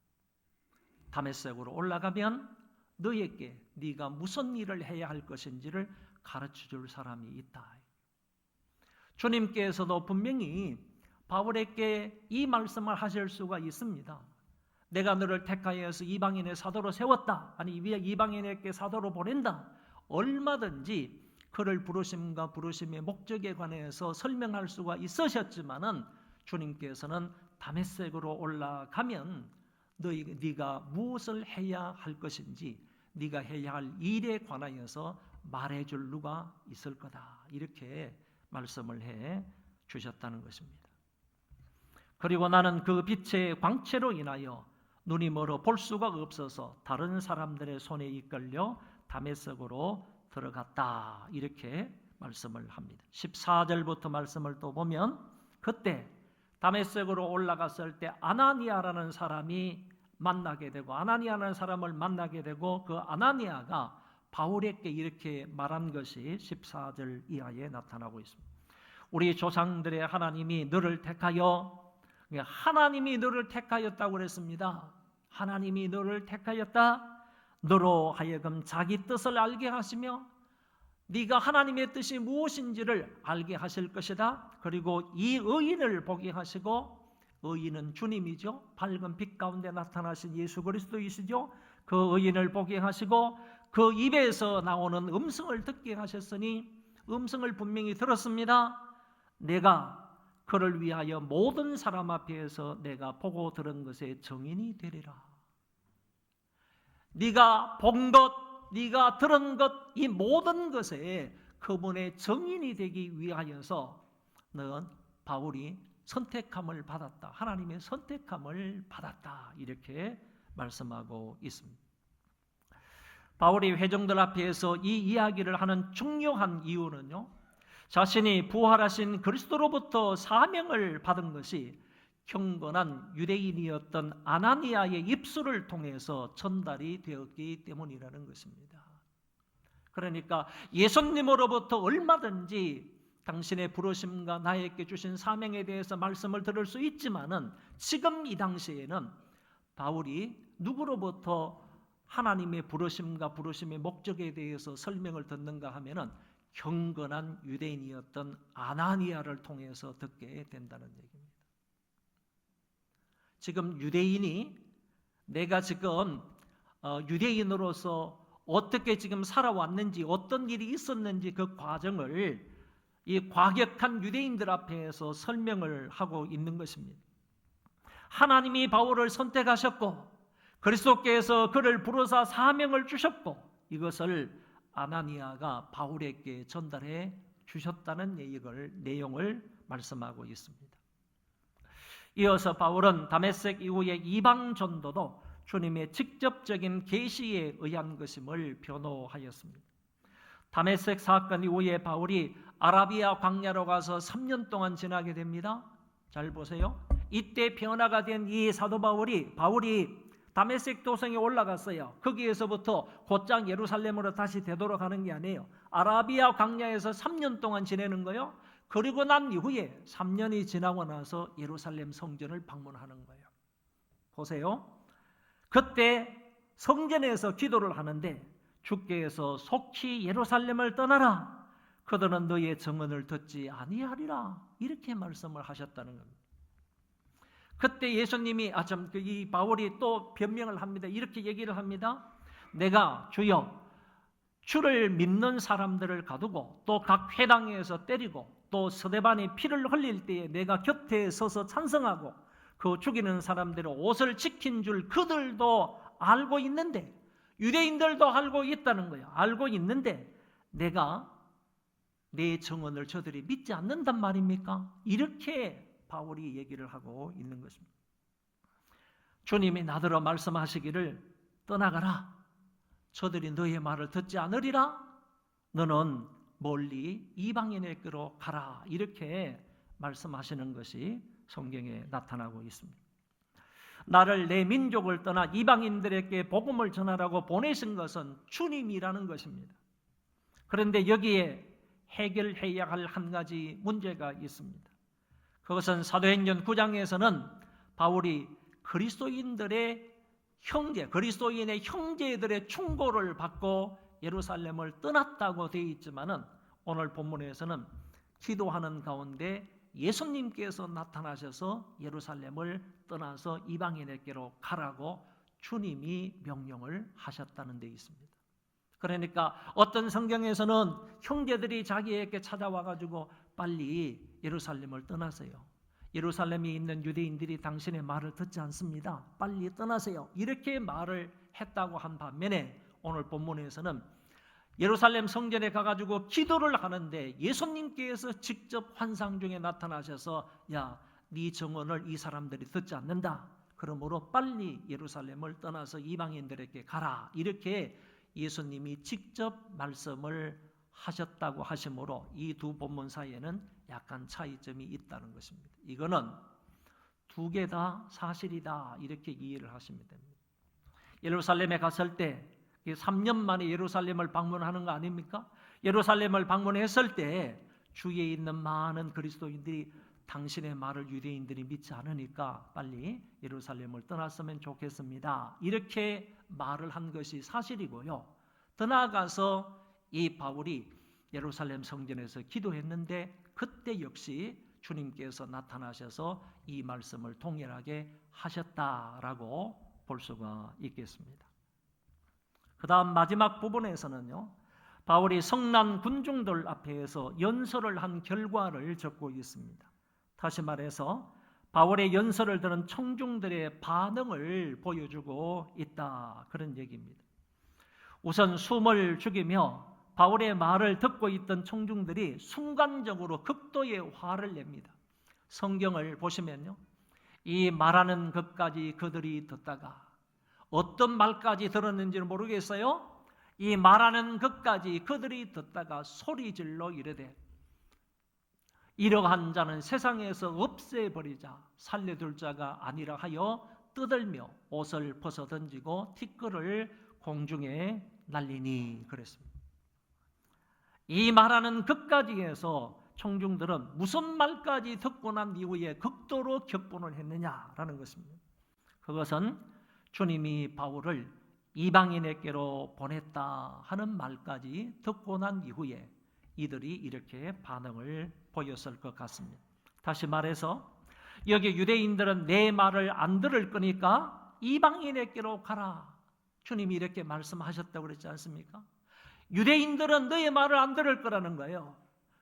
Speaker 5: 다메섹으로 올라가면 너에게 네가 무슨 일을 해야 할 것인지를 가르쳐 줄 사람이 있다. 주님께서도 분명히 바울에게 이 말씀을 하실 수가 있습니다. 내가 너를 택하여서 이방인의 사도로 세웠다. 아니 이방인에게 사도로 보낸다. 얼마든지 그를 부르심과 부르심의 목적에 관해서 설명할 수가 있으셨지만은 주님께서는 다메섹으로 올라가면 네가 무엇을 해야 할 것인지 네가 해야 할 일에 관하여서 말해줄 누가 있을 거다. 이렇게 말씀을 해 주셨다는 것입니다. 그리고 나는 그 빛의 광채로 인하여 눈이 멀어 볼 수가 없어서 다른 사람들의 손에 이끌려 다메섹으로 들어갔다. 이렇게 말씀을 합니다. 14절부터 말씀을 또 보면 그때 다메섹으로 올라갔을 때 아나니아라는 사람이 만나게 되고 아나니아라는 사람을 만나게 되고 그 아나니아가 바울에게 이렇게 말한 것이 14절 이하에 나타나고 있습니다. 우리 조상들의 하나님이 너를 택하여, 하나님이 너를 택하였다고 그랬습니다. 하나님이 너를 택하였다. 너로 하여금 자기 뜻을 알게 하시며 네가 하나님의 뜻이 무엇인지를 알게 하실 것이다. 그리고 이 의인을 보게 하시고, 의인은 주님이죠. 밝은 빛 가운데 나타나신 예수 그리스도이시죠. 그 의인을 보게 하시고 그 입에서 나오는 음성을 듣게 하셨으니 음성을 분명히 들었습니다. 내가 그를 위하여 모든 사람 앞에서 내가 보고 들은 것의 증인이 되리라. 네가 본 것, 네가 들은 것, 이 모든 것에 그분의 증인이 되기 위하여서 너는 바울이 선택함을 받았다. 하나님의 선택함을 받았다. 이렇게 말씀하고 있습니다. 바울이 회중들 앞에서 이 이야기를 하는 중요한 이유는요, 자신이 부활하신 그리스도로부터 사명을 받은 것이 경건한 유대인이었던 아나니아의 입술을 통해서 전달이 되었기 때문이라는 것입니다. 그러니까 예수님으로부터 얼마든지 당신의 부르심과 나에게 주신 사명에 대해서 말씀을 들을 수 있지만은 지금 이 당시에는 바울이 누구로부터 하나님의 부르심과 부르심의 목적에 대해서 설명을 듣는가 하면은 경건한 유대인이었던 아나니아를 통해서 듣게 된다는 얘기입니다. 지금 유대인이 내가 지금 유대인으로서 어떻게 지금 살아왔는지, 어떤 일이 있었는지 그 과정을 이 과격한 유대인들 앞에서 설명을 하고 있는 것입니다. 하나님이 바울을 선택하셨고 그리스도께서 그를 부르사 사명을 주셨고 이것을 아나니아가 바울에게 전달해 주셨다는 내용을 말씀하고 있습니다. 이어서 바울은 다메섹 이후의 이방 전도도 주님의 직접적인 계시에 의한 것임을 변호하였습니다. 다메섹 사건 이후에 바울이 아라비아 광야로 가서 3년 동안 지나게 됩니다. 잘 보세요. 이때 변화가 된 이 사도 바울이 다메섹 도성에 올라갔어요. 거기에서부터 곧장 예루살렘으로 다시 되돌아가는 게 아니에요. 아라비아 광야에서 3년 동안 지내는 거예요. 그리고 난 이후에 3년이 지나고 나서 예루살렘 성전을 방문하는 거예요. 보세요. 그때 성전에서 기도를 하는데 주께서 속히 예루살렘을 떠나라. 그들은 너의 증언을 듣지 아니하리라. 이렇게 말씀을 하셨다는 겁니다. 그때 예수님이 이 바울이 또 변명을 합니다. 이렇게 얘기를 합니다. 내가 주여 주를 믿는 사람들을 가두고 또 각 회당에서 때리고 또 스데반이 피를 흘릴 때에 내가 곁에 서서 찬성하고 그 죽이는 사람들의 옷을 지킨 줄 그들도 알고 있는데 유대인들도 알고 있다는 거예요. 알고 있는데 내가 내 증언을 저들이 믿지 않는단 말입니까? 이렇게 바울이 얘기를 하고 있는 것입니다. 주님이 나더러 말씀하시기를 떠나가라. 저들이 너의 말을 듣지 않으리라. 너는 멀리 이방인에게로 가라. 이렇게 말씀하시는 것이 성경에 나타나고 있습니다. 나를 내 민족을 떠나 이방인들에게 복음을 전하라고 보내신 것은 주님이라는 것입니다. 그런데 여기에 해결해야 할 한 가지 문제가 있습니다. 그것은 사도행전 9장에서는 바울이 그리스도인의 형제들의 충고를 받고 예루살렘을 떠났다고 되어 있지만은 오늘 본문에서는 기도하는 가운데 예수님께서 나타나셔서 예루살렘을 떠나서 이방인에게로 가라고 주님이 명령을 하셨다는 데 있습니다. 그러니까 어떤 성경에서는 형제들이 자기에게 찾아와 가지고 빨리 예루살렘을 떠나세요. 예루살렘에 있는 유대인들이 당신의 말을 듣지 않습니다. 빨리 떠나세요. 이렇게 말을 했다고 한 반면에 오늘 본문에서는 예루살렘 성전에 가가지고 기도를 하는데 예수님께서 직접 환상 중에 나타나셔서 야, 네 증언을 이 사람들이 듣지 않는다. 그러므로 빨리 예루살렘을 떠나서 이방인들에게 가라. 이렇게 예수님이 직접 말씀을 하셨다고 하심으로 이 두 본문 사이에는 약간 차이점이 있다는 것입니다. 이거는 두 개 다 사실이다 이렇게 이해를 하시면 됩니다. 예루살렘에 갔을 때 3년 만에 예루살렘을 방문하는 거 아닙니까? 예루살렘을 방문했을 때 주위에 있는 많은 그리스도인들이 당신의 말을 유대인들이 믿지 않으니까 빨리 예루살렘을 떠났으면 좋겠습니다. 이렇게 말을 한 것이 사실이고요. 더 나아가서 이 바울이 예루살렘 성전에서 기도했는데 그때 역시 주님께서 나타나셔서 이 말씀을 동일하게 하셨다라고 볼 수가 있겠습니다. 그 다음 마지막 부분에서는요, 바울이 성난 군중들 앞에서 연설을 한 결과를 적고 있습니다. 다시 말해서 바울의 연설을 들은 청중들의 반응을 보여주고 있다, 그런 얘기입니다. 우선 숨을 죽이며 바울의 말을 듣고 있던 청중들이 순간적으로 극도의 화를 냅니다. 성경을 보시면요, 이 말하는 것까지 그들이 듣다가 어떤 말까지 들었는지는 모르겠어요. 이 말하는 것까지 그들이 듣다가 소리질러 이르되 이러한 자는 세상에서 없애버리자 살려둘 자가 아니라 하여 떠들며 옷을 벗어던지고 티끌을 공중에 날리니 그랬습니다. 이 말하는 것까지에서 청중들은 무슨 말까지 듣고 난 이후에 극도로 격분을 했느냐라는 것입니다. 그것은 주님이 바울을 이방인에게로 보냈다 하는 말까지 듣고 난 이후에 이들이 이렇게 반응을 보였을 것 같습니다. 다시 말해서 여기 유대인들은 내 말을 안 들을 거니까 이방인에게로 가라. 주님이 이렇게 말씀하셨다고 그랬지 않습니까? 유대인들은 너의 말을 안 들을 거라는 거예요.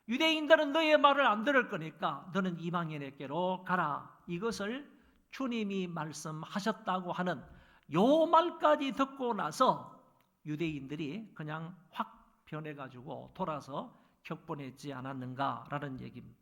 Speaker 5: 유대인들은 너의 말을 안 들을 거니까 너는 이방인에게로 가라. 이것을 주님이 말씀하셨다고 하는 요 말까지 듣고 나서 유대인들이 그냥 확 변해가지고 돌아서 격분했지 않았는가라는 얘기입니다.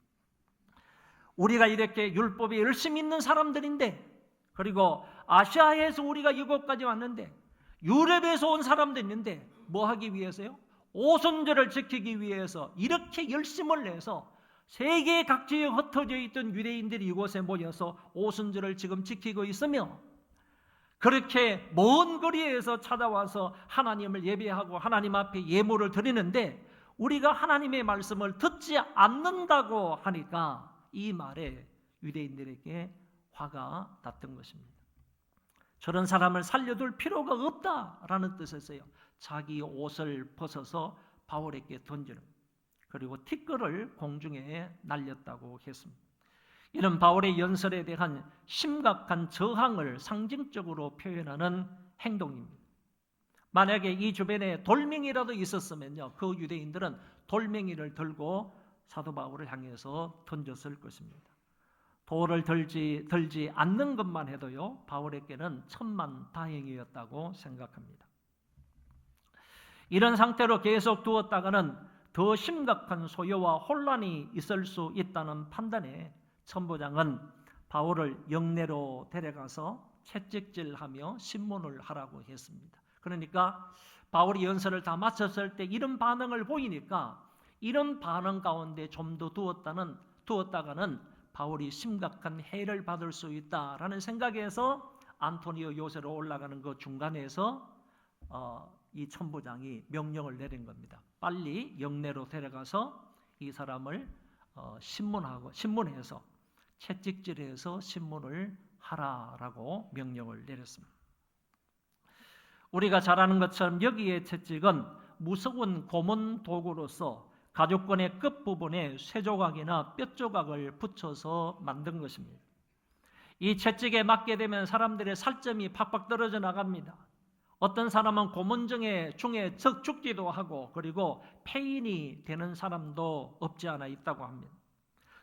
Speaker 5: 우리가 이렇게 율법에 열심히 있는 사람들인데, 그리고 아시아에서 우리가 이곳까지 왔는데, 유럽에서 온 사람도 있는데 뭐 하기 위해서요? 오순절을 지키기 위해서 이렇게 열심을 내서 세계 각지에 흩어져 있던 유대인들이 이곳에 모여서 오순절을 지금 지키고 있으며, 그렇게 먼 거리에서 찾아와서 하나님을 예배하고 하나님 앞에 예물을 드리는데 우리가 하나님의 말씀을 듣지 않는다고 하니까 이 말에 유대인들에게 화가 났던 것입니다. 저런 사람을 살려둘 필요가 없다라는 뜻에서요, 자기 옷을 벗어서 바울에게 던지는, 그리고 티끌을 공중에 날렸다고 했습니다. 이는 바울의 연설에 대한 심각한 저항을 상징적으로 표현하는 행동입니다. 만약에 이 주변에 돌멩이라도 있었으면요, 그 유대인들은 돌멩이를 들고 사도 바울을 향해서 던졌을 것입니다. 돌을 들지 않는 것만 해도요, 바울에게는 천만다행이었다고 생각합니다. 이런 상태로 계속 두었다가는 더 심각한 소요와 혼란이 있을 수 있다는 판단에 천부장은 바울을 영내로 데려가서 채찍질하며 신문을 하라고 했습니다. 그러니까 바울이 연설을 다 마쳤을 때 이런 반응을 보이니까 이런 반응 가운데 좀 더 두었다가는 바울이 심각한 해를 받을 수 있다라는 생각에서 안토니오 요새로 올라가는 그 중간에서 이 천부장이 명령을 내린 겁니다. 빨리 영내로 데려가서 이 사람을 신문해서 채찍질해서 신문을 하라라고 명령을 내렸습니다. 우리가 잘 아는 것처럼 여기에 채찍은 무서운 고문 도구로서 가죽권의 끝부분에 쇠조각이나 뼈조각을 붙여서 만든 것입니다. 이 채찍에 맞게 되면 사람들의 살점이 팍팍 떨어져 나갑니다. 어떤 사람은 고문 중에 죽기도 하고, 그리고 폐인이 되는 사람도 없지 않아 있다고 합니다.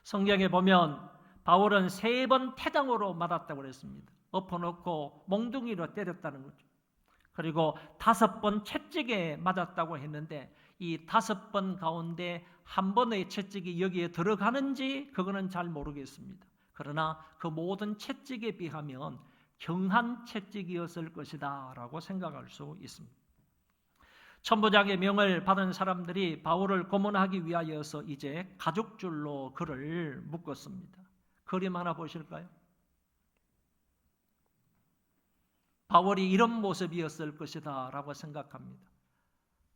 Speaker 5: 성경에 보면 바울은 3번 태장으로 맞았다고 그랬습니다. 엎어놓고 몽둥이로 때렸다는 거죠. 그리고 5번 채찍에 맞았다고 했는데 이 5번 가운데 한 번의 채찍이 여기에 들어가는지 그거는 잘 모르겠습니다. 그러나 그 모든 채찍에 비하면 경한 채찍이었을 것이다 라고 생각할 수 있습니다. 천부장의 명을 받은 사람들이 바울을 고문하기 위하여서 이제 가죽줄로 그를 묶었습니다. 그림 하나 보실까요? 바울이 이런 모습이었을 것이다 라고 생각합니다.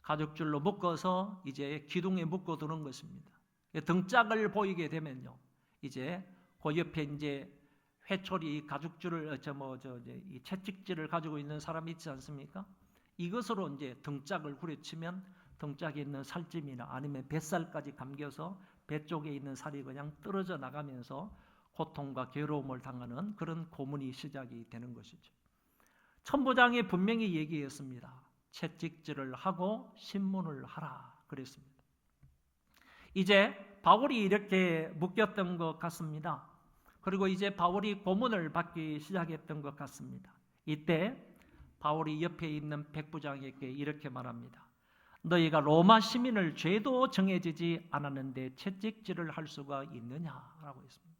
Speaker 5: 가죽줄로 묶어서 이제 기둥에 묶어두는 것입니다. 등짝을 보이게 되면요, 이제 그 옆에 이제 회초리 가죽줄을 이 채찍질을 가지고 있는 사람이 있지 않습니까? 이것으로 이제 등짝을 후려치면 등짝에 있는 살찜이나 아니면 뱃살까지 감겨서 배 쪽에 있는 살이 그냥 떨어져 나가면서 고통과 괴로움을 당하는 그런 고문이 시작이 되는 것이죠. 천부장이 분명히 얘기했습니다. 채찍질을 하고 신문을 하라 그랬습니다. 이제 바울이 이렇게 묶였던 것 같습니다. 그리고 이제 바울이 고문을 받기 시작했던 것 같습니다. 이때 바울이 옆에 있는 백부장에게 이렇게 말합니다. 너희가 로마 시민을 죄도 정해지지 않았는데 채찍질을 할 수가 있느냐라고 했습니다.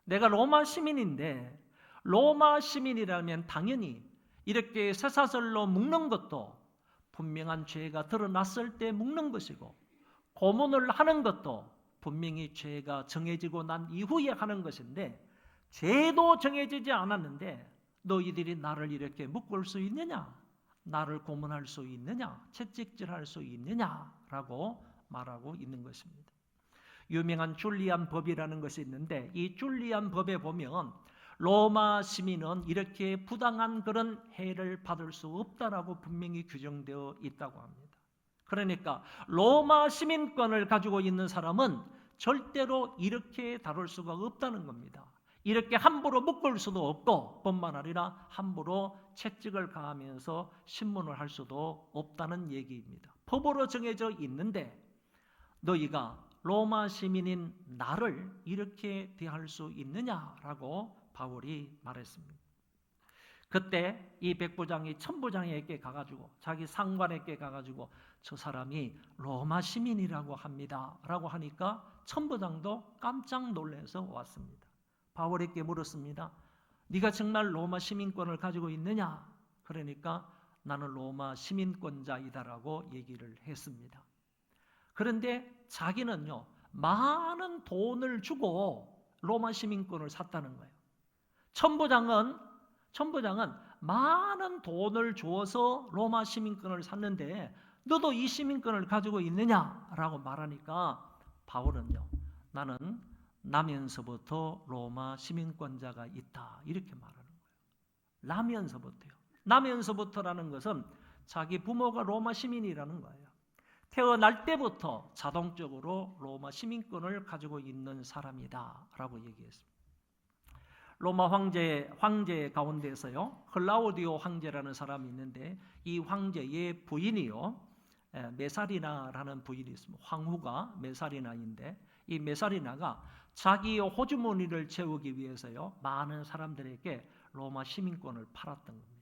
Speaker 5: 내가 로마 시민인데, 로마 시민이라면 당연히 이렇게 쇠사슬로 묶는 것도 분명한 죄가 드러났을 때 묶는 것이고, 고문을 하는 것도 분명히 죄가 정해지고 난 이후에 하는 것인데, 죄도 정해지지 않았는데 너희들이 나를 이렇게 묶을 수 있느냐, 나를 고문할 수 있느냐, 채찍질할 수 있느냐라고 말하고 있는 것입니다. 유명한 줄리안 법이라는 것이 있는데, 이 줄리안 법에 보면 로마 시민은 이렇게 부당한 그런 해를 받을 수 없다라고 분명히 규정되어 있다고 합니다. 그러니까 로마 시민권을 가지고 있는 사람은 절대로 이렇게 다룰 수가 없다는 겁니다. 이렇게 함부로 묶을 수도 없고, 뿐만 아니라 함부로 채찍을 가하면서 신문을 할 수도 없다는 얘기입니다. 법으로 정해져 있는데 너희가 로마 시민인 나를 이렇게 대할 수 있느냐라고 바울이 말했습니다. 그때 이 백부장이 천부장에게 가가지고 자기 상관에게 가가지고 저 사람이 로마 시민이라고 합니다 라고 하니까 천부장도 깜짝 놀라서 왔습니다. 바울에게 물었습니다. 네가 정말 로마 시민권을 가지고 있느냐? 그러니까 나는 로마 시민권자이다라고 얘기를 했습니다. 그런데 자기는요, 많은 돈을 주고 로마 시민권을 샀다는 거예요. 천부장은 많은 돈을 주어서 로마 시민권을 샀는데 너도 이 시민권을 가지고 있느냐라고 말하니까 바울은요, 나는 나면서부터 로마 시민권자가 있다 이렇게 말하는 거예요. 나면서부터요. 나면서부터라는 것은 자기 부모가 로마 시민이라는 거예요. 태어날 때부터 자동적으로 로마 시민권을 가지고 있는 사람이다라고 얘기했습니다. 로마 황제 가운데서요, 클라우디오 황제라는 사람이 있는데 이 황제의 부인이요, 메사리나라는 부인이 있습니다. 황후가 메사리나인데 이 메사리나가 자기의 호주머니를 채우기 위해서요, 많은 사람들에게 로마 시민권을 팔았던 겁니다.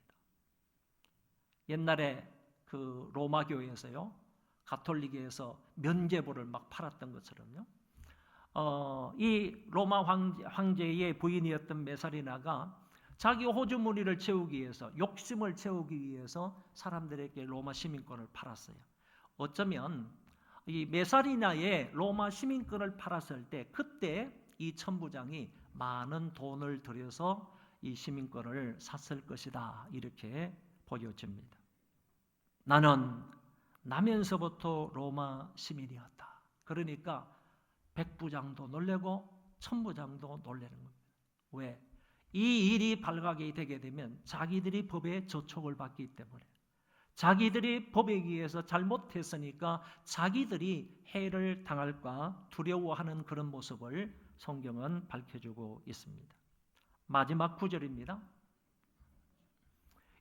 Speaker 5: 옛날에 그 로마 교회에서요, 가톨릭에서 면죄부를 막 팔았던 것처럼요. 이 로마 황제의 부인이었던 메사리나가 자기 호주머니를 채우기 위해서, 욕심을 채우기 위해서 사람들에게 로마 시민권을 팔았어요. 어쩌면 이 메사리나의 로마 시민권을 팔았을 때 그때 이 천부장이 많은 돈을 들여서 이 시민권을 샀을 것이다 이렇게 보여집니다. 나는 나면서부터 로마 시민이었다. 그러니까 백부장도 놀래고 천부장도 놀라는 겁니다. 왜? 이 일이 발각이 되게 되면 자기들이 법에 저촉을 받기 때문에, 자기들이 법에 의해서 잘못했으니까 자기들이 해를 당할까 두려워하는 그런 모습을 성경은 밝혀주고 있습니다. 마지막 구절입니다.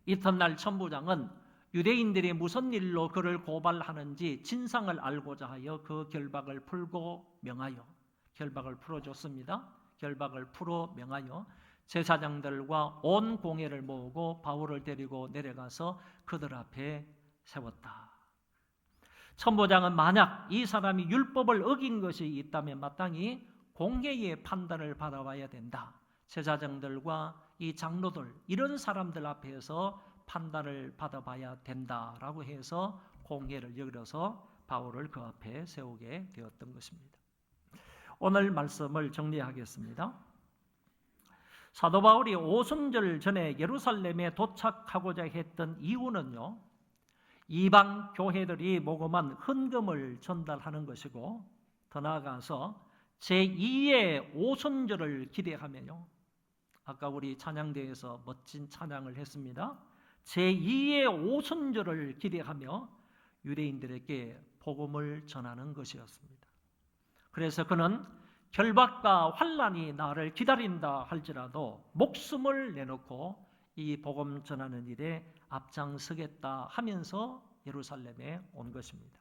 Speaker 5: 이튿날 천부장은 유대인들이 무슨 일로 그를 고발하는지 진상을 알고자 하여 그 결박을 풀고 명하여, 결박을 풀어줬습니다. 결박을 풀어 명하여 제사장들과 온 공회를 모으고 바울을 데리고 내려가서 그들 앞에 세웠다. 천부장은 만약 이 사람이 율법을 어긴 것이 있다면 마땅히 공회의 판단을 받아와야 된다. 제사장들과 이 장로들, 이런 사람들 앞에서 판단을 받아봐야 된다라고 해서 공회를 열어서 바울을 그 앞에 세우게 되었던 것입니다. 오늘 말씀을 정리하겠습니다. 사도 바울이 오순절 전에 예루살렘에 도착하고자 했던 이유는요, 이방 교회들이 모금한 헌금을 전달하는 것이고, 더 나아가서 제2의 오순절을 기대하면요, 아까 우리 찬양대에서 멋진 찬양을 했습니다. 제2의 오순절을 기대하며 유대인들에게 복음을 전하는 것이었습니다. 그래서 그는 결박과 환난이 나를 기다린다 할지라도 목숨을 내놓고 이 복음 전하는 일에 앞장서겠다 하면서 예루살렘에 온 것입니다.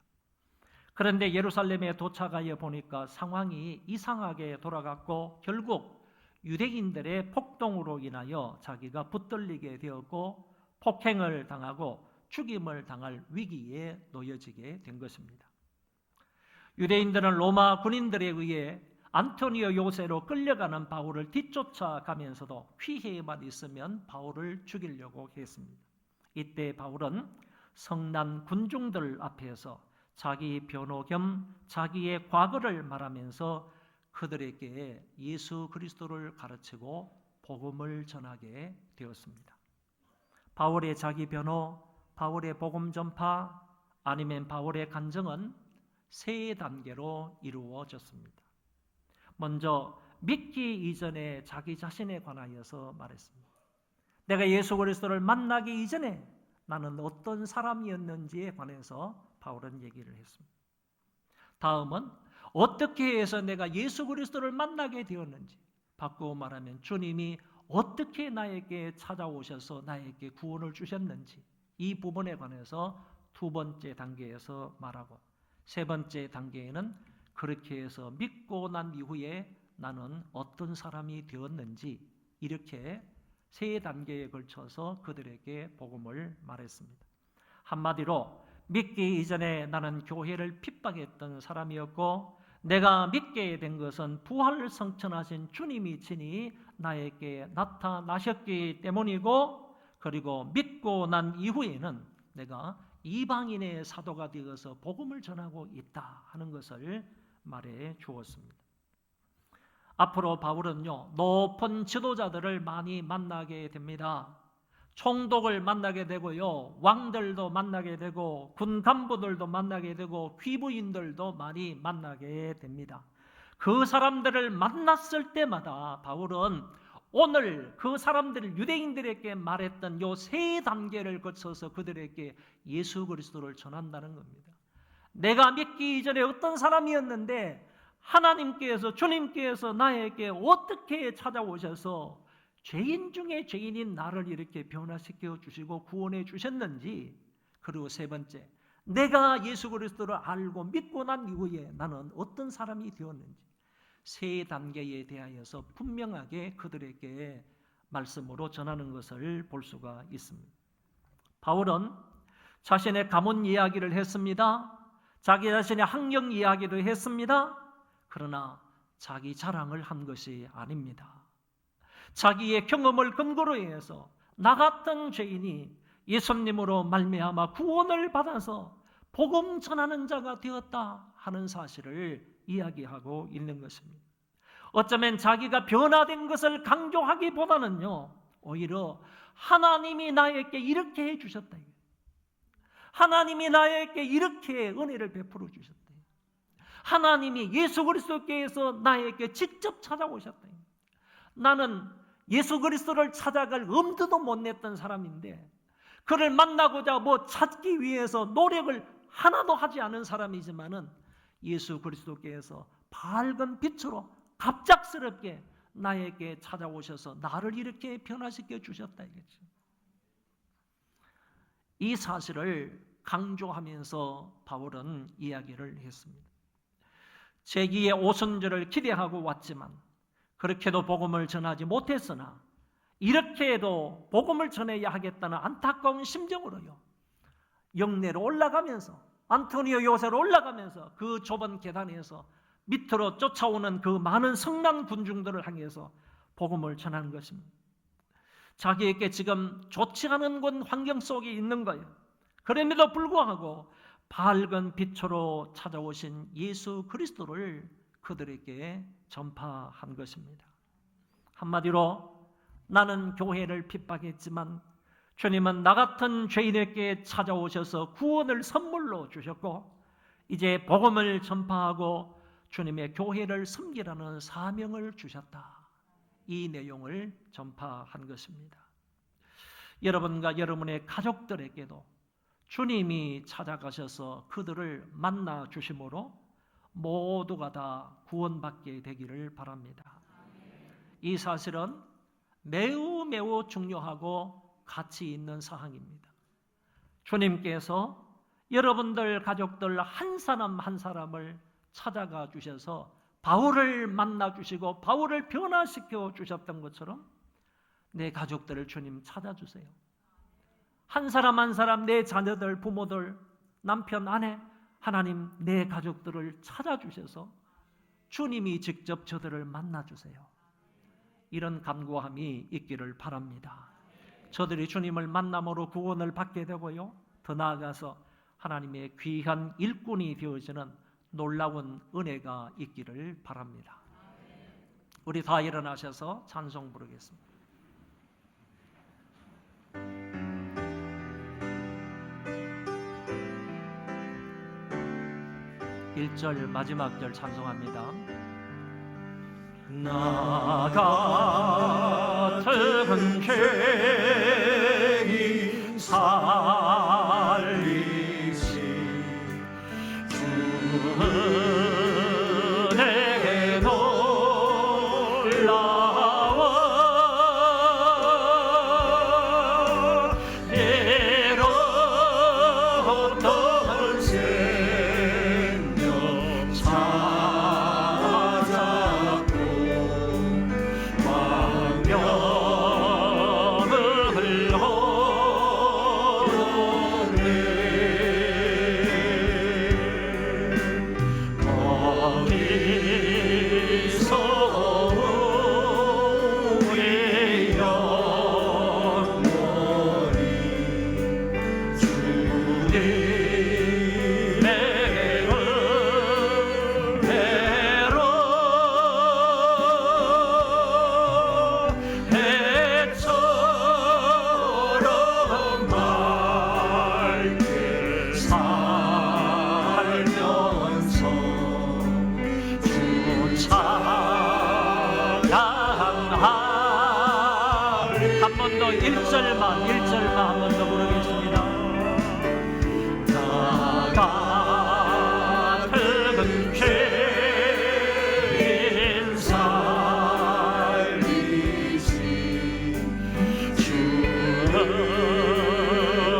Speaker 5: 그런데 예루살렘에 도착하여 보니까 상황이 이상하게 돌아갔고 결국 유대인들의 폭동으로 인하여 자기가 붙들리게 되었고 폭행을 당하고 죽임을 당할 위기에 놓여지게 된 것입니다. 유대인들은 로마 군인들에 의해 안토니오 요새로 끌려가는 바울을 뒤쫓아가면서도 피해만 있으면 바울을 죽이려고 했습니다. 이때 바울은 성난 군중들 앞에서 자기 변호 겸 자기의 과거를 말하면서 그들에게 예수 그리스도를 가르치고 복음을 전하게 되었습니다. 바울의 자기 변호, 바울의 복음 전파, 아니면 바울의 간증은 세 단계로 이루어졌습니다. 먼저 믿기 이전에 자기 자신에 관하여서 말했습니다. 내가 예수 그리스도를 만나기 이전에 나는 어떤 사람이었는지에 관해서 바울은 얘기를 했습니다. 다음은 어떻게 해서 내가 예수 그리스도를 만나게 되었는지, 바꾸어 말하면 주님이 어떻게 나에게 찾아오셔서 나에게 구원을 주셨는지, 이 부분에 관해서 두 번째 단계에서 말하고, 세 번째 단계에는 그렇게 해서 믿고 난 이후에 나는 어떤 사람이 되었는지 이렇게 세 단계에 걸쳐서 그들에게 복음을 말했습니다. 한마디로 믿기 이전에 나는 교회를 핍박했던 사람이었고 내가 믿게 된 것은 부활을 성천하신 주님이 친히 나에게 나타나셨기 때문이고 그리고 믿고 난 이후에는 내가 이방인의 사도가 되어서 복음을 전하고 있다 하는 것을 말해 주었습니다. 앞으로 바울은요, 높은 지도자들을 많이 만나게 됩니다. 총독을 만나게 되고요, 왕들도 만나게 되고 군 간부들도 만나게 되고 귀부인들도 많이 만나게 됩니다. 그 사람들을 만났을 때마다 바울은 오늘 그 사람들 유대인들에게 말했던 요 세 단계를 거쳐서 그들에게 예수 그리스도를 전한다는 겁니다. 내가 믿기 이전에 어떤 사람이었는데 하나님께서 주님께서 나에게 어떻게 찾아오셔서 죄인 중에 죄인인 나를 이렇게 변화시켜 주시고 구원해 주셨는지, 그리고 세 번째, 내가 예수 그리스도를 알고 믿고 난 이후에 나는 어떤 사람이 되었는지 세 단계에 대하여서 분명하게 그들에게 말씀으로 전하는 것을 볼 수가 있습니다. 바울은 자신의 가문 이야기를 했습니다. 자기 자신의 학력 이야기도 했습니다. 그러나 자기 자랑을 한 것이 아닙니다. 자기의 경험을 근거로 해서 나 같은 죄인이 예수님으로 말미암아 구원을 받아서 복음 전하는 자가 되었다 하는 사실을 이야기하고 있는 것입니다. 어쩌면 자기가 변화된 것을 강조하기보다는요, 오히려 하나님이 나에게 이렇게 해주셨다, 하나님이 나에게 이렇게 은혜를 베풀어 주셨다, 하나님이 예수 그리스도께서 나에게 직접 찾아오셨다. 나는 예수 그리스도를 찾아갈 엄두도 못 냈던 사람인데 그를 만나고자 찾기 위해서 노력을 하나도 하지 않은 사람이지만은 예수 그리스도께서 밝은 빛으로 갑작스럽게 나에게 찾아오셔서 나를 이렇게 변화시켜 주셨다 이거죠. 이 사실을 강조하면서 바울은 이야기를 했습니다. 제기의 오순절을 기대하고 왔지만 그렇게도 복음을 전하지 못했으나 이렇게 해도 복음을 전해야 하겠다는 안타까운 심정으로요, 영내로 올라가면서 안토니오 요새로 올라가면서 그 좁은 계단에서 밑으로 쫓아오는 그 많은 성난 군중들을 향해서 복음을 전하는 것입니다. 자기에게 지금 좋지 않은 환경 속에 있는 거예요. 그럼에도 불구하고 밝은 빛으로 찾아오신 예수 그리스도를 그들에게 전파한 것입니다. 한마디로 나는 교회를 핍박했지만 주님은 나 같은 죄인에게 찾아오셔서 구원을 선물로 주셨고 이제 복음을 전파하고 주님의 교회를 섬기라는 사명을 주셨다. 이 내용을 전파한 것입니다. 여러분과 여러분의 가족들에게도 주님이 찾아가셔서 그들을 만나 주심으로 모두가 다 구원받게 되기를 바랍니다. 이 사실은 매우 매우 중요하고 가치 있는 사항입니다. 주님께서 여러분들 가족들 한 사람 한 사람을 찾아가 주셔서 바울을 만나 주시고 바울을 변화시켜 주셨던 것처럼 내 가족들을 주님 찾아주세요. 한 사람 한 사람, 내 자녀들, 부모들, 남편, 아내, 하나님 내 가족들을 찾아주셔서 주님이 직접 저들을 만나주세요. 이런 간구함이 있기를 바랍니다. 저들이 주님을 만남으로 구원을 받게 되고요, 더 나아가서 하나님의 귀한 일꾼이 되어지는 놀라운 은혜가 있기를 바랍니다. 우리 다 일어나셔서 찬송 부르겠습니다. 1절 마지막 절 찬송합니다. 나 같은 죄인 살리시 주 은혜 놀라워 내렸던 생명 참 찬양하리. 한 번 더 1절만 한 번 더 부르겠습니다. 나가 늙은 죄인 살리시 주는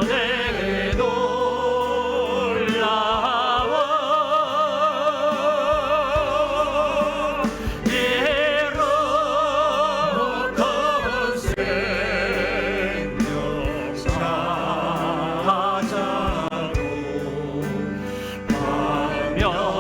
Speaker 5: 내게 놀라워 예로운 생명 찾아도 명을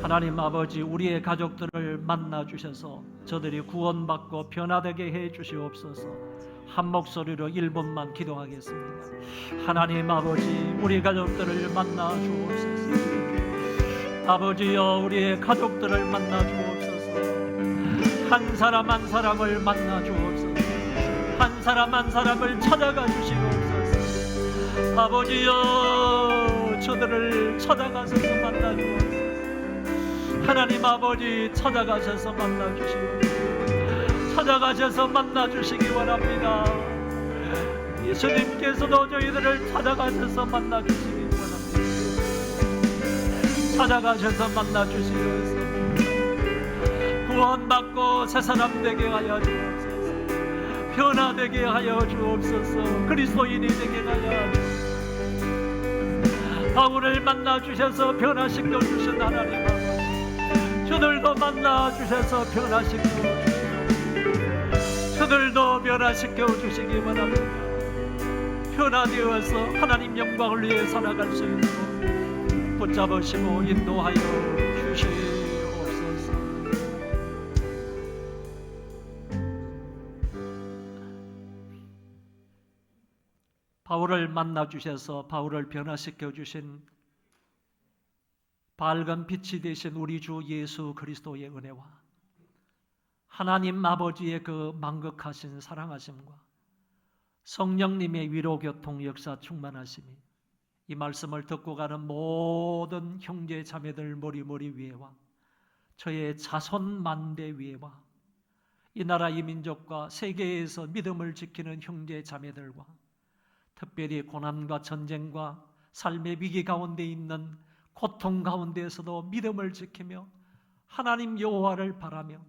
Speaker 5: 하나님 아버지, 우리의 가족들을 만나 주셔서 저들이 구원받고 변화되게 해 주시옵소서. 한 목소리로 1분만 기도하겠습니다. 하나님 아버지, 우리 가족들을 만나 주옵소서. 아버지여, 우리의 가족들을 만나 주옵소서. 한 사람 한 사람을 만나 주옵소서. 한 사람 한 사람을 찾아가 주시옵소서. 아버지여, 저들을 찾아가셔서 만나 주옵소서. 하나님 아버지, 찾아가셔서 만나 주시옵소서. 찾아가셔서 만나 주시기 원합니다. 예수님께서도 저희들을 찾아가셔서 만나 주시기 원합니다. 찾아가셔서 만나 주시옵소서. 구원받고 새 사람 되게 하여 주옵소서. 변화되게 하여 주옵소서. 그리스도인이 되게 하여 주옵소서. 바울을 만나 주셔서 변화시켜 주신 하나님 아버지, 저들도 만나 주셔서 변화시켜 주시옵소서. 저들도 변화시켜 주시기 바랍니다. 변화되어서 하나님 영광을 위해 살아갈 수 있도록 붙잡으시고 인도하여 주시옵소서. 바울을 만나 주셔서 바울을 변화시켜 주신 밝은 빛이 되신 우리 주 예수 그리스도의 은혜와 하나님 아버지의 그 만극하신 사랑하심과 성령님의 위로교통 역사 충만하심이 이 말씀을 듣고 가는 모든 형제 자매들 머리머리 위에와 저의 자손 만대 위에와 이 나라 이 민족과 세계에서 믿음을 지키는 형제 자매들과 특별히 고난과 전쟁과 삶의 위기 가운데 있는 고통 가운데에서도 믿음을 지키며 하나님 여호와를 바라며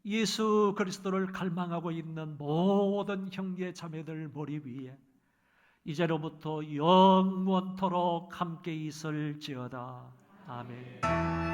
Speaker 5: 예수 그리스도를 갈망하고 있는 모든 형제 자매들 머리 위에 이제로부터 영원토록 함께 있을지어다. 아멘.